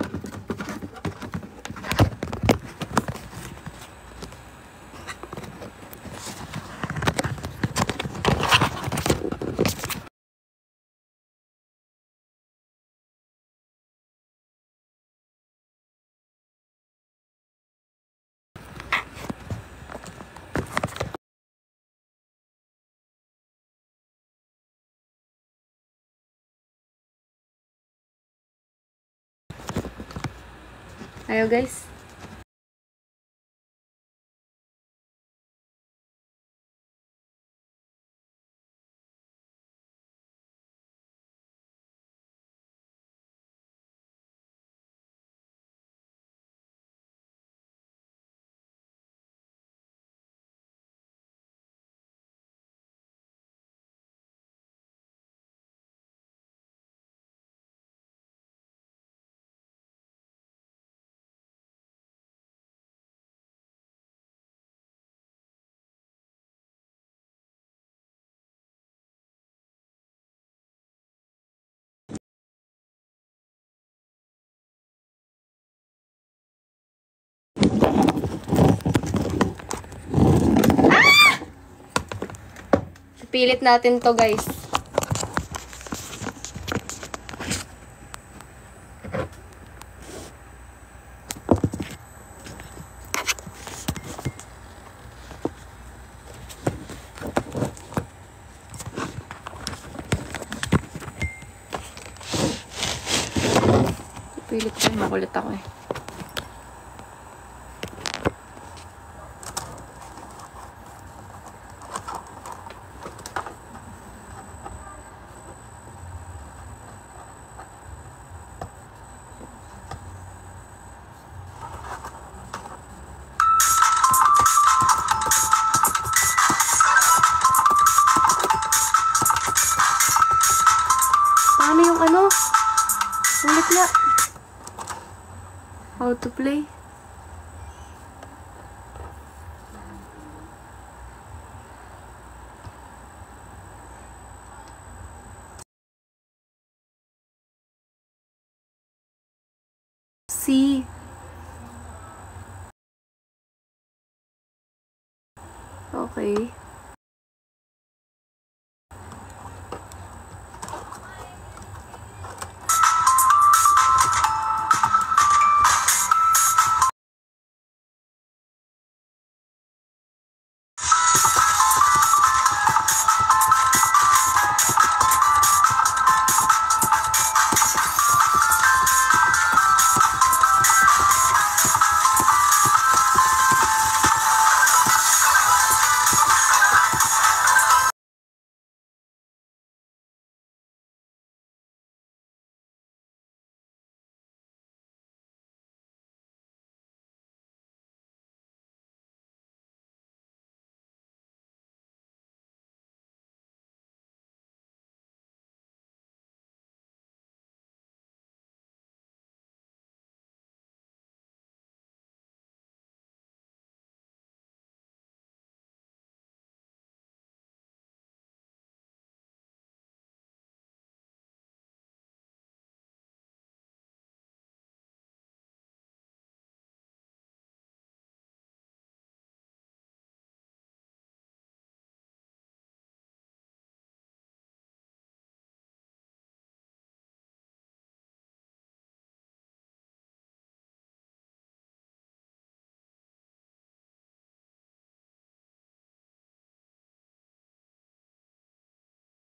Ayo guys. Pilit natin to, guys. Pilit ko, makulit ako eh. Paano yung ano? Ulit na. How to play? C. Okay.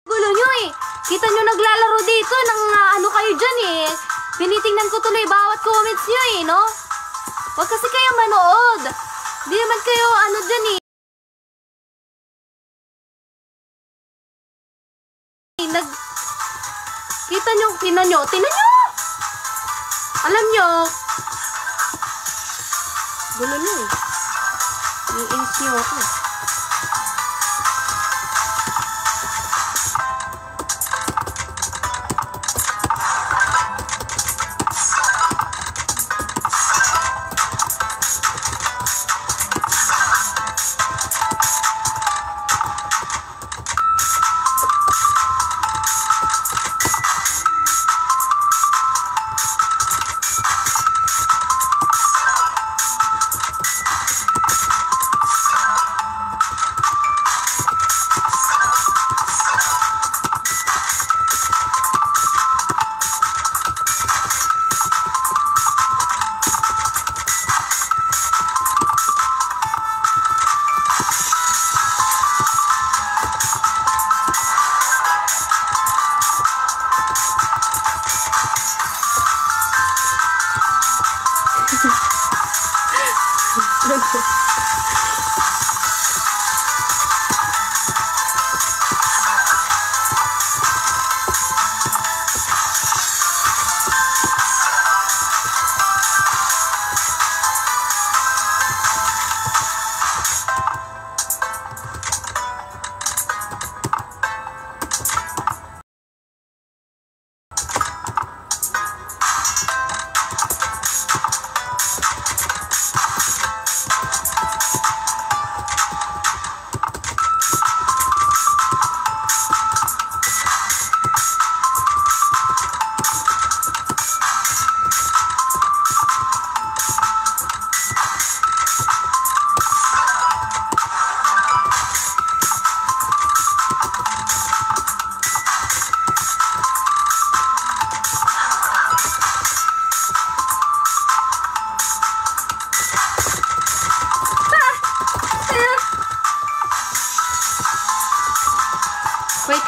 Gulo nyo eh. Kita nyo naglalaro dito ng ano kayo dyan eh. Tinitingnan ko tuloy bawat comments nyo eh, no? Huwag kasi kayo manood. Di naman kayo ano dyan eh. Kita nyo, tinan nyo. Alam nyo. Gulo nyo eh. I-ins nyo ako eh.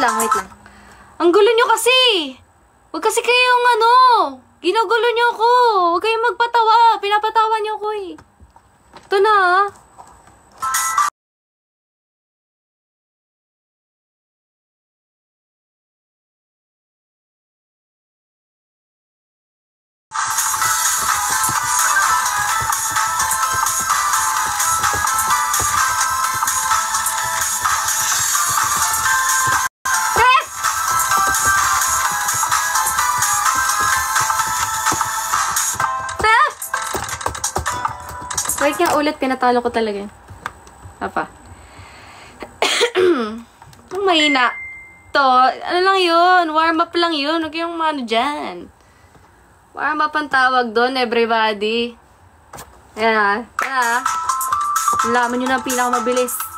lang, wait lang. Ang gulo nyo kasi! Huwag kasi kayong ginugulo nyo ako. Huwag kayong magpatawa. Pinapatawa nyo ako eh. Ito na Wait nga ulit, pinatalo ko talaga yun. Apa? Ang mahina. To, ano lang yun? Warm up lang yun. Huwag yung dyan. Warm up ang tawag doon, everybody. Ayan ha. Laman nyo na ang pinakamabilis.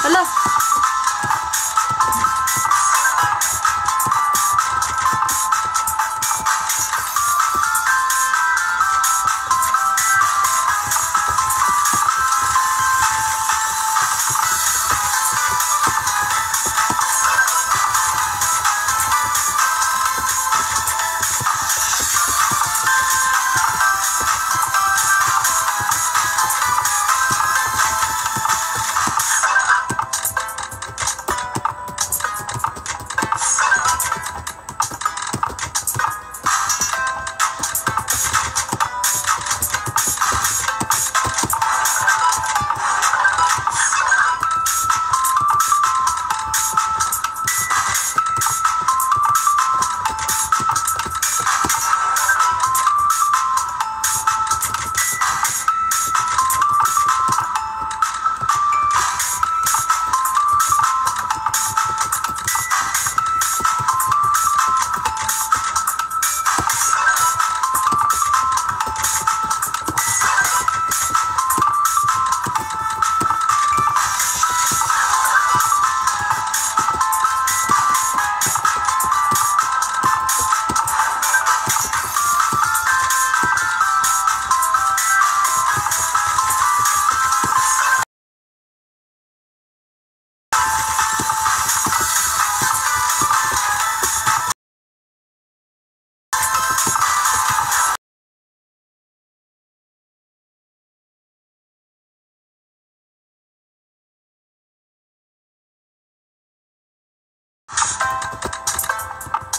Hala!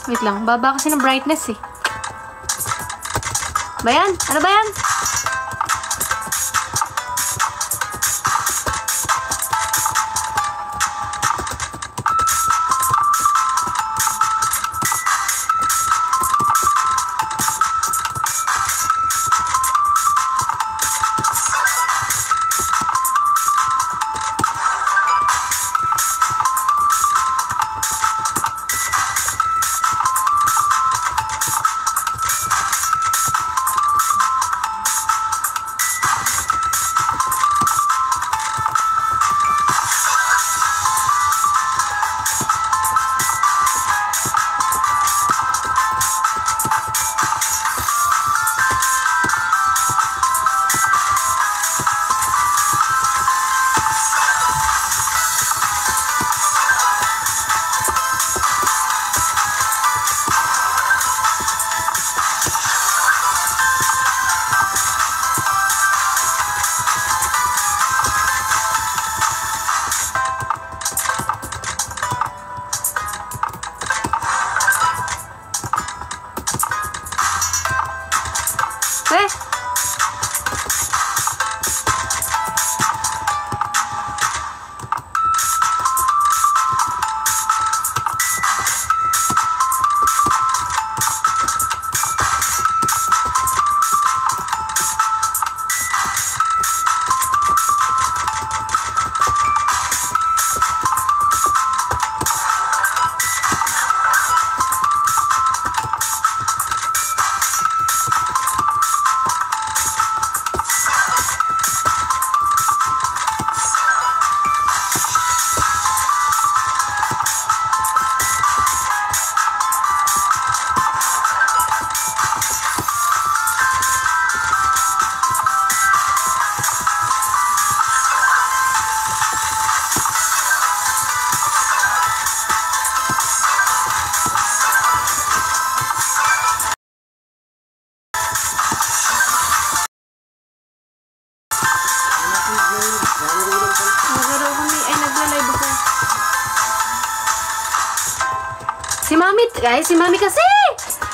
Wait lang, baba kasi ng brightness eh. Ba yan? Ano ba yan? Guys, si Mami kasi!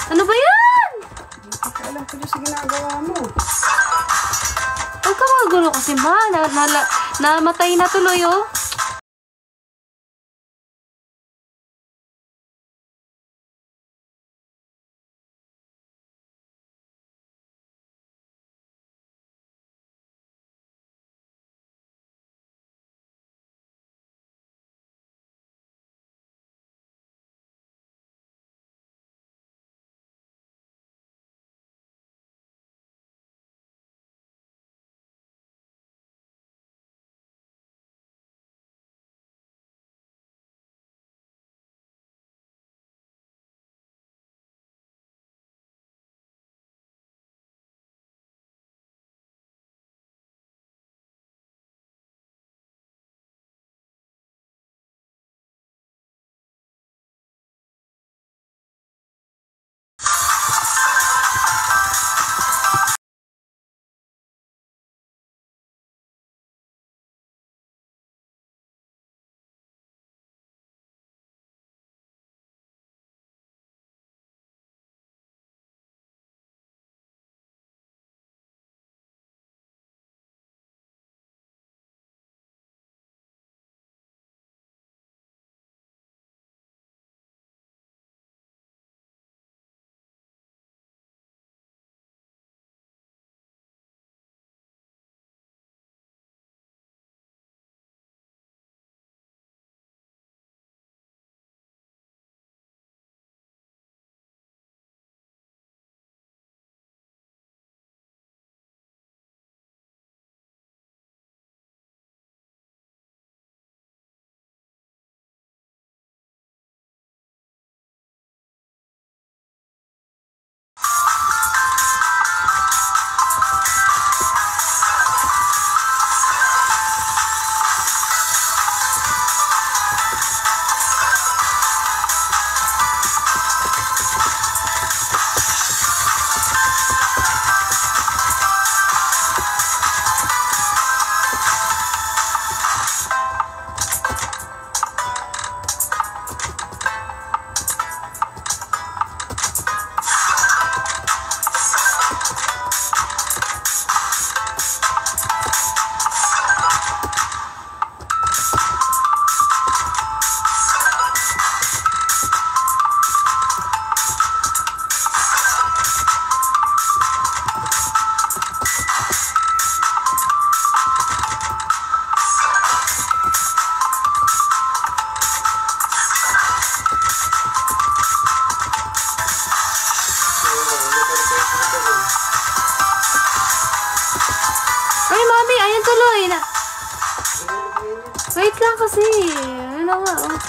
Ano ba yan?
Alam ko sa ginagawa mo.
Huwag ka magulo kasi, Ma. Namatay na tuloy, oh. Wait lang kasi. Ano nga, oh.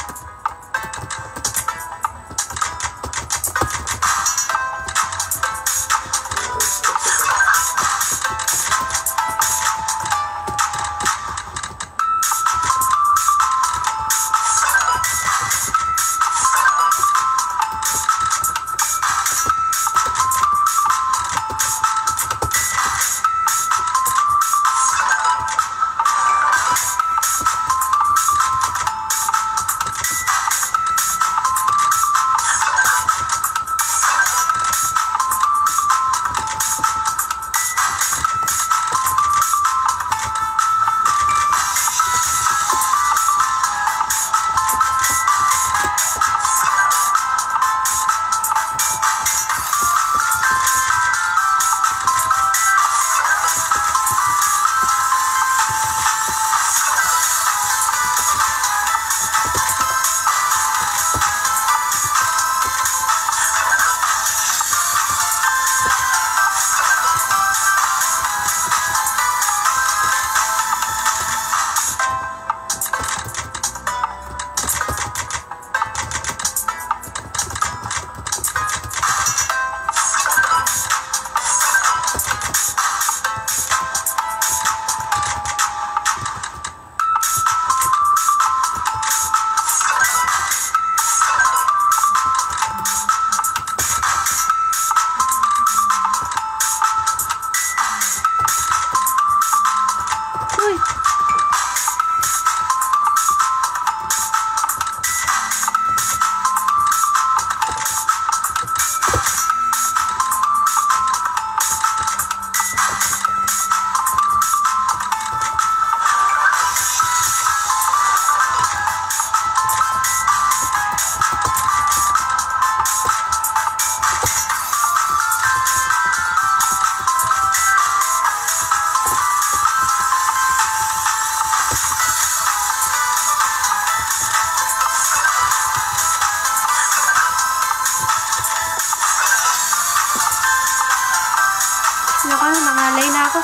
Sanay na ako.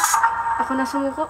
Ako na sumuko.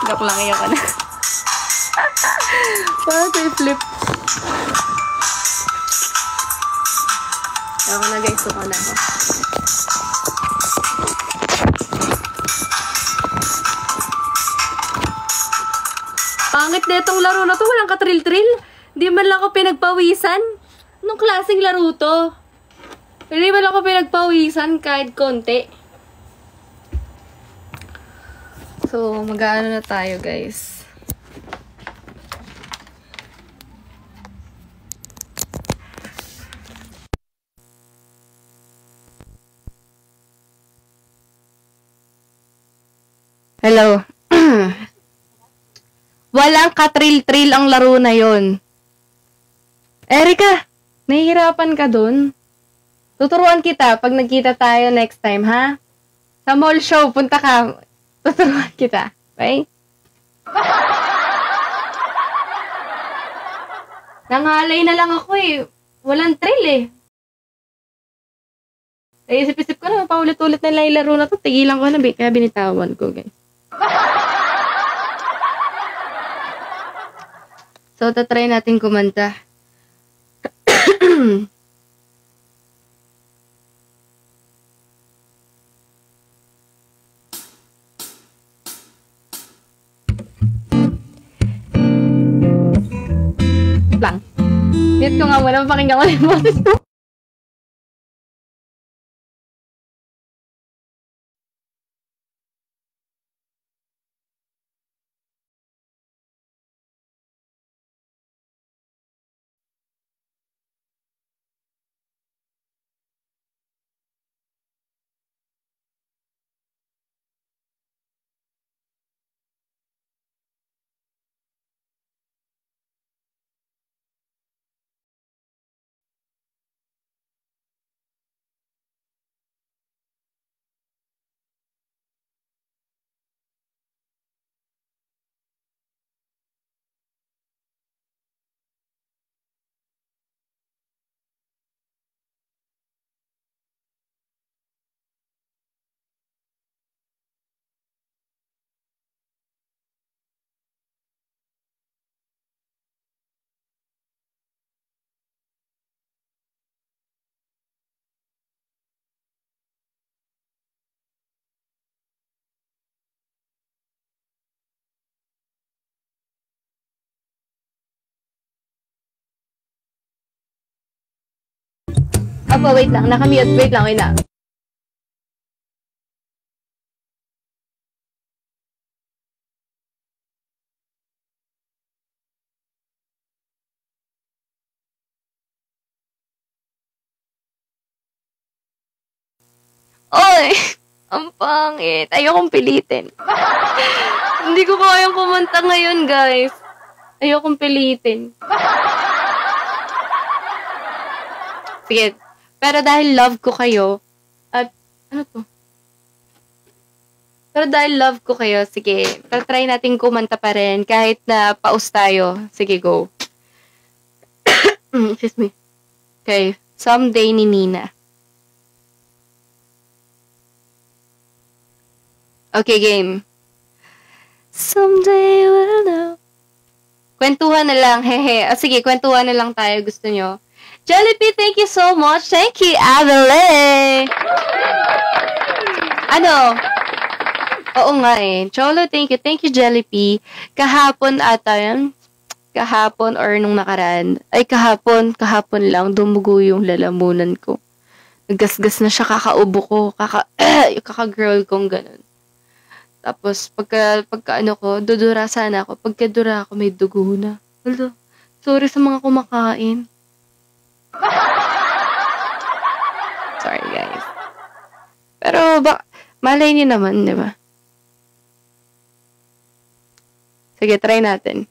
Joke lang, iyak ka na. Parang flip. Ako na guys, suko na ako. Pangit na itong laro na to, walang katril-tril. Di man lang ako pinagpawisan. Anong klaseng laro to? Hindi man lang ako pinagpawisan kahit konti. So, mag-aano na tayo, guys. Hello. Walang katril-tril ang laro na yon. Erika, nahihirapan ka dun? Tuturuan kita pag nagkita tayo next time, ha? Sa mall show, punta ka. Tuturuan kita. Okay? Nangalay na lang ako eh. Walang thrill eh. Isip-isip ko na, paulit-ulit na lang yung laro na to. Tigilan ko na, kaya binitawan ko, guys. So, tatry natin kumanta. Lang. Mute ko nga muna, pakinggan ko yung boses ko. Opo, wait lang. Nakamute. Wait lang, wait lang. Oy! Ang pangit. Ayokong pilitin. Hindi ko kayang kumanta ngayon, guys. Ayokong pilitin. Sige. Pero dahil love ko kayo, at, ano to? Pero dahil love ko kayo, sige, try natin kumanta pa rin, kahit na pause tayo. Sige, go. Excuse me. Okay. Someday ni Nina. Okay, game. Someday we'll know. Kwentuhan na lang, hehe. Sige, kwentuhan na lang tayo, gusto nyo. Jollibee, thank you so much. Thank you, Adelaide. Ano? Oo nga eh. Cholo, thank you. Thank you, Jollibee. Kahapon ata yan. Kahapon or nung nakaraan. Ay, kahapon lang. Dumugo yung lalamunan ko. Naggasgas na siya, kakaubo ko. Kaka-girl kong ganun. Tapos, pagka ano ko, dudura sana ako. Pagkadura ako, may dugo na. Hello. Sorry sa mga kumakain. Sorry, guys. Pero, malay niyo naman, di ba? Sige, try natin.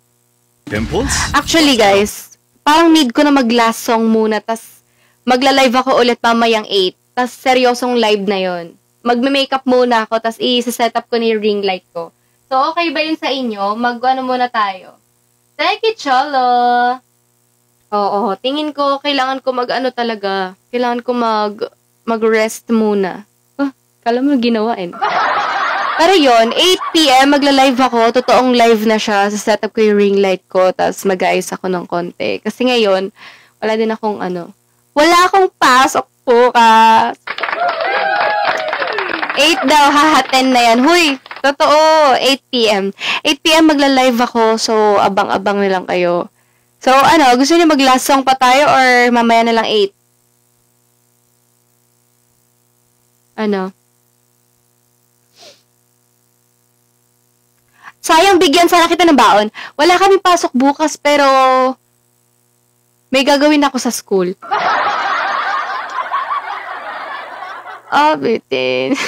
Pimples?
Actually, guys, parang need ko na mag-last song muna, tas magla-live ako ulit mamayang 8. Tas seryosong live na yon. Magme-makeup muna ako, tas i-set up ko ni ring light ko. So, okay ba yun sa inyo? Mag-ano muna tayo. Thank you, Cholo! Oo, tingin ko, kailangan ko mag-ano talaga. Kailangan ko mag-rest muna. Kala mo ginawain. Pero yon 8 p.m. magla-live ako. Totoong live na siya. Sa setup ko yung ring light ko, tas mag-ayos ako ng konti. Kasi ngayon, wala din akong wala akong pasok bukas. 8 daw, haha, 10 na yan. Huy, totoo, 8 p.m. 8 p.m. magla-live ako, so abang-abang na lang kayo. So, gusto niyo mag-last song pa tayo or mamaya na lang 8? Sayang, bigyan sana kita ng baon. Wala kaming pasok bukas, pero may gagawin ako sa school. Abitin.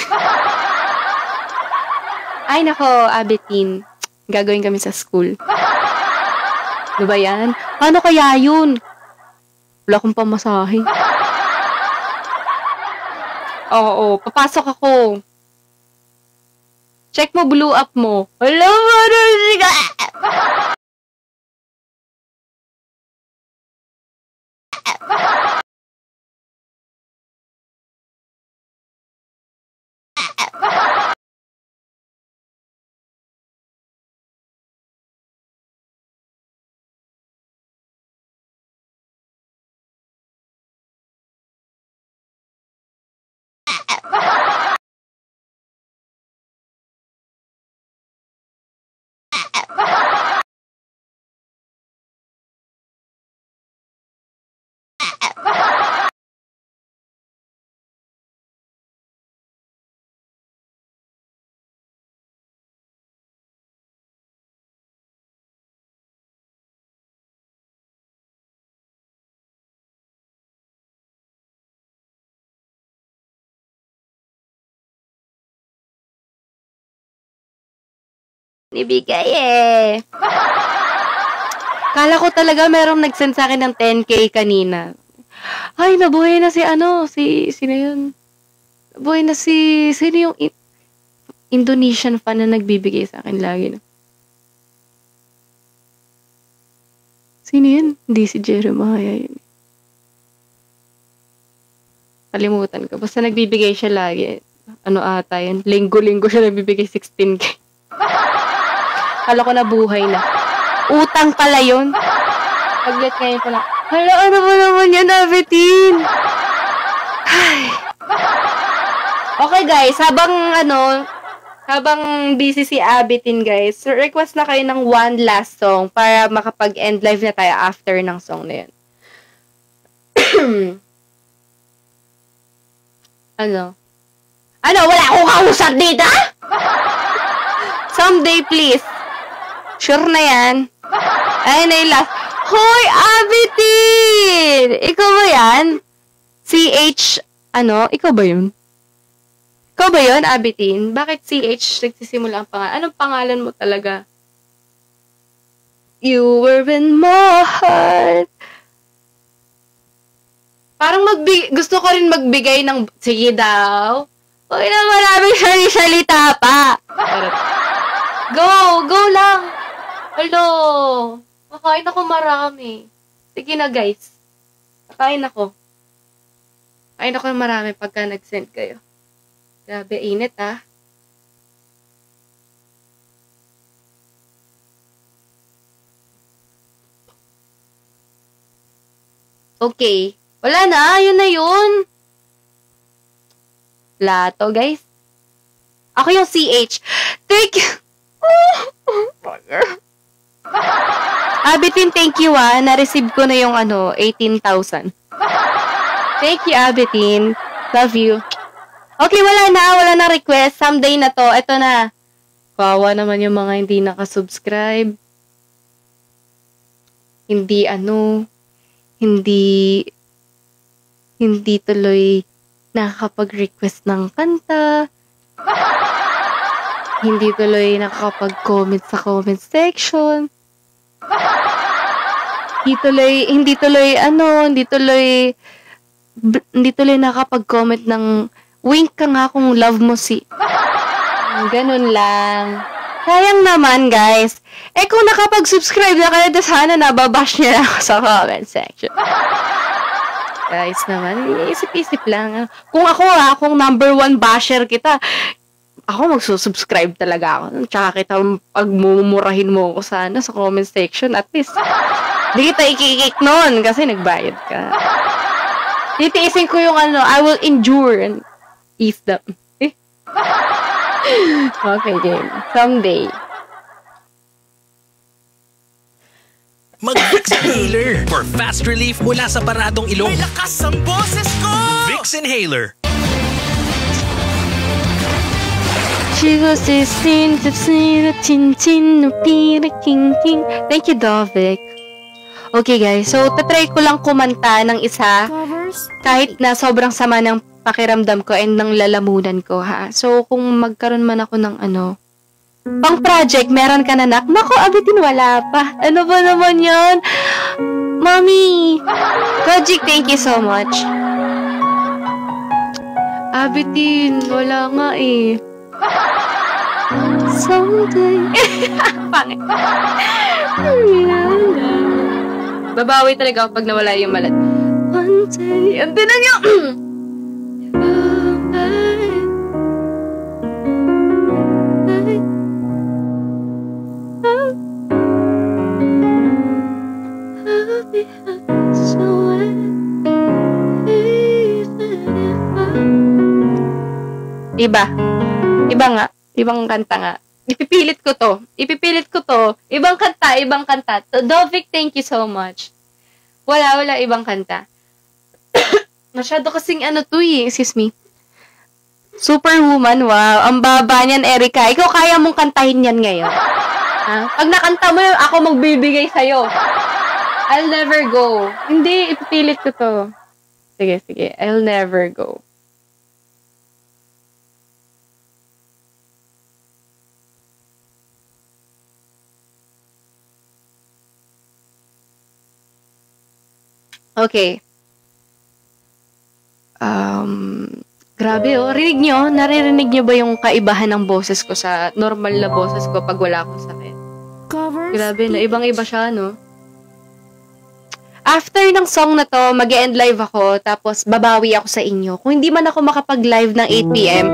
Ay, nako, Abitin. Gagawin kami sa school. Ano ba yan? Paano kaya yun? Wala akong pamasahe. Oo, papasok ako. Check mo, blue up mo. Hello, Marusika! Nibigay eh. Kala ko talaga merong nag-send sa akin ng 10K kanina. Ay, nabuhay na sino yun? Nabuhay na sino yung Indonesian fan na nagbibigay sa akin lagi. Sino yun? Hindi si Jeremiah yun. Kalimutan ko. Basta nagbibigay siya lagi. Ata yun? Linggo-linggo siya nagbibigay 16K. Kala ko na buhay na. Utang pala yun. Paglit ngayon pala. Hala, ano ba naman yan, Abetin? Ay. Okay, guys. Habang busy si Abetin, guys, request na kayo ng one last song para makapag-end live na tayo after ng song na yun. Ano? Wala akong kausap dito? Someday, please. Sure na yan. Ay, nailas. Hoy, Abitin! Ikaw ba yan? CH, Ikaw ba yun? Ikaw ba yun, Abitin? Bakit CH nagsisimula ang pangalan? Anong pangalan mo talaga? You were in my heart. Parang gusto ko rin magbigay ng, sige daw. Huwag na maraming salita pa. Go lang. Hello. Makain ako marami. Sige na, guys. Kain ako ng marami pagka nag-send kayo. Grabe, init ah. Okay. Wala na. Yun na yun. Lato, guys. Ako yung CH. Thank you. Abitin, thank you ah. Na-receive ko na yung 18,000. Thank you, Abitin. Love you. Okay, wala na request. Someday na to. Ito na. Kawawa naman yung mga hindi nakasubscribe. Hindi tuloy nakakapag-request ng kanta. Hindi tuloy nakakapag-comment sa comment section. Hindi tuloy nakakapag-comment ng wink ka nga kung love mo si. Ganun lang. Sayang naman, guys. Kung nakapag-subscribe na kayo, sana nababash niya ako sa comment section. Guys naman, isip-isip lang. Kung kung number 1 basher kita, ako magsusubscribe talaga ako. Tsaka kita pagmumurahin mo ako sana sa comment section. At least, di kita ikikik nun kasi nagbayad ka. Titiisin ko yung I will endure and ease them. Okay, game. Someday.
Mag-Vicks Inhaler for fast relief mula sa paradong ilong.
May lakas ang boses ko!
Vicks Inhaler.
Thank you, Dovic. Okay, guys. So, tatry ko lang kumanta ng isa kahit na sobrang sama ng pakiramdam ko and ng lalamunan ko, ha? So, kung magkaroon man ako ng pang project, meron ka na nak? Naku, Abitin, wala pa. Ano ba naman yan? Mommy! Project, thank you so much. Abitin, wala nga eh. Someday. Pangit. Babawi talaga ako pag nawala yung malat. One day. Hindi na niyo. Iba nga. Ibang kanta nga. Ipipilit ko to. Ibang kanta. Dovic, thank you so much. Wala, ibang kanta. Masyado kasing excuse me. Superwoman, wow. Ang baba niyan, Erica. Ikaw kaya mong kantahin yan ngayon. Ha? Pag nakanta mo yun, ako magbibigay sa'yo. I'll never go. Hindi, ipipilit ko to. Sige. I'll never go. Okay. Grabe naririnig nyo ba yung kaibahan ng boses ko sa normal na boses ko pag wala akong sakit? Grabe, no? Ibang-iba siya, no? After ng song na to, mag-e-end live ako, tapos babawi ako sa inyo. Kung hindi man ako makapag-live ng 8 p.m,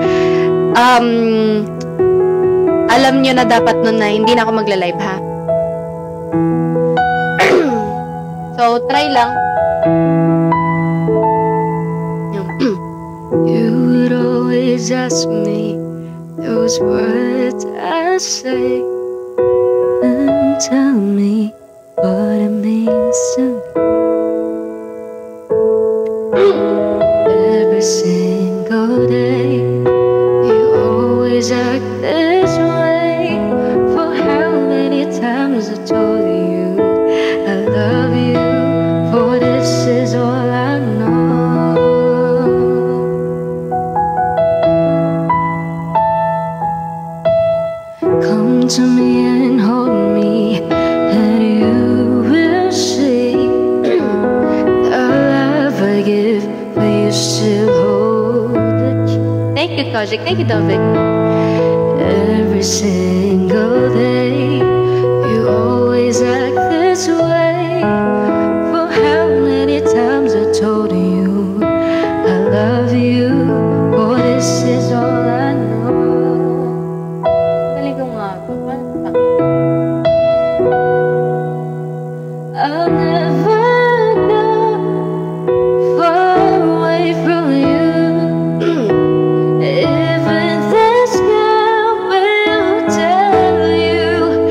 alam nyo na dapat nun na hindi na ako magla-live, ha? So, try lang. You would always ask me those words I say and tell me what it means to me. Every single Kojic. Thank you, Dovik. Every single day, you always act this way. For how many times I told you I love you, oh, this is all I know. Galing ko nga. I'll never go far away from you. Even this girl will tell you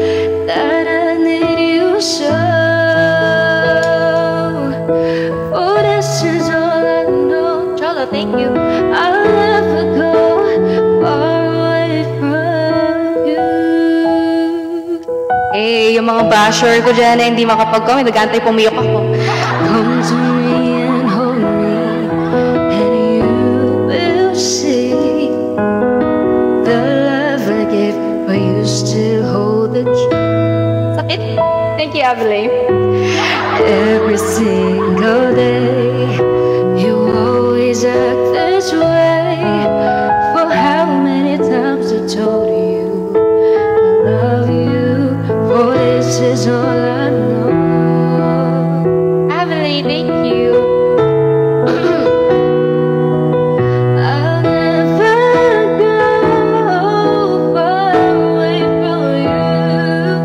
that I need you so. Oh, this is all I know. Cholo, thank you. I'll never go far away from you. Eh, yung mga basher ko dyan na hindi makapag-comment, nag-antay pumiyok ako. Come to me and hold me, and you will see the love I gave, but you still hold the key. Sakit? Thank you, Abilene. Every single day, you always act this way. For how many times I told you I love you, for this is all I know. Abilene, thank you. I'll never go far away from you.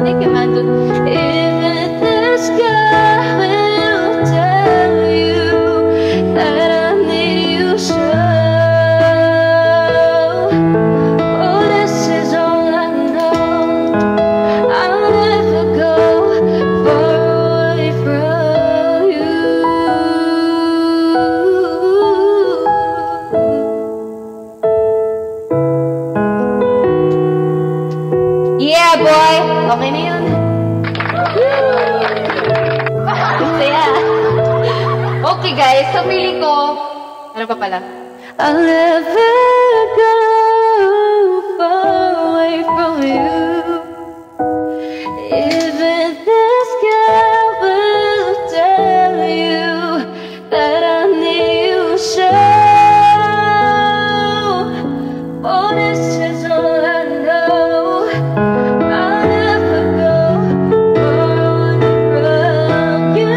Thank you, Mando. Even this girl will tell you that I need you so. Oh, this is all I know. I'll never go far away from you. Yeah, boy! Okay na yun. Saya. Okay, guys. So, feeling ko... Ano pa pala? I'll never go far away from you. Even this girl will tell you that I need you so. Oh, this is all I know. I'll never go far away from you.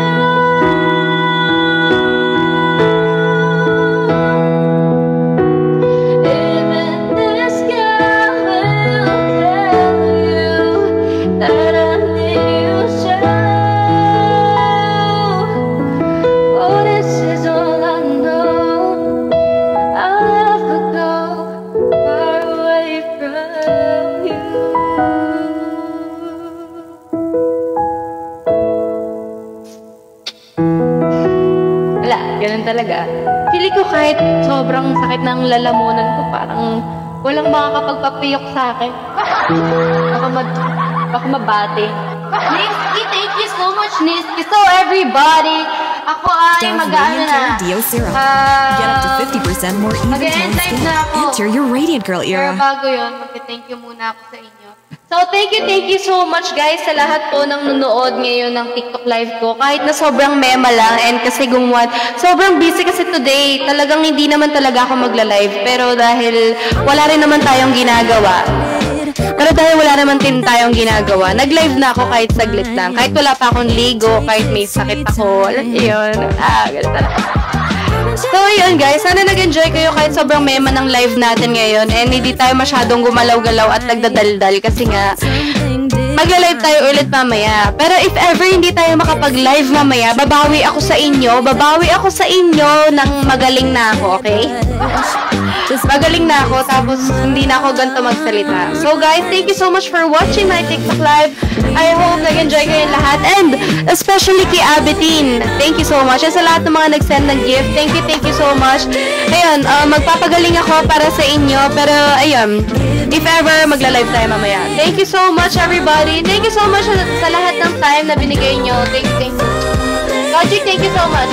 Even this girl will tell you that I need you so. Oh, this is all I know. I'll never go far away from you. Wala, ganun talaga. Pili ko kahit sobrang sakit ng lalamunan ko, parang walang makakapagpapiyok sa akin. Baka mabate. Niski, thank you so much, Niski. So everybody, ako ay
Dove
mag-ano
Radiant
na.
Care Deo Serum. Get up to 50% more even tone skin.
na ako.
Enter your Radiant Girl
Pero
era.
bago yun, mag-thank you muna ako sa inyo. So, thank you so much guys sa lahat po ng nunood ngayon ng TikTok live ko. Kahit na sobrang mema lang and kasi gumwan, sobrang busy kasi today. Talagang hindi naman talaga ako magla-live. Pero dahil wala rin naman tayong ginagawa. Nag-live na ako kahit saglit lang. Kahit wala pa akong ligo, kahit may sakit ako. Alam niyo yun. Ganun talaga. So, yun guys. Sana nag-enjoy kayo kahit sobrang mema ng live natin ngayon. And hindi tayo masyadong gumalaw-galaw at nagdadaldal kasi nga magla-live tayo ulit mamaya. Pero if ever hindi tayo makapag-live mamaya, babawi ako sa inyo ng magaling na ako, okay? Magaling na ako, tapos hindi na ako ganito magsalita. So guys, thank you so much for watching my TikTok live. I hope nag-enjoy kayo lahat. And especially kay Abitin, thank you so much. And sa lahat ng mga nag-send ng gift, thank you so much. Ayun, magpapagaling ako para sa inyo. Pero ayun, if ever, magla-live tayo mamaya. Thank you so much everybody. Thank you so much sa lahat ng time na binigay nyo. Thank you. Kojic, thank you so much.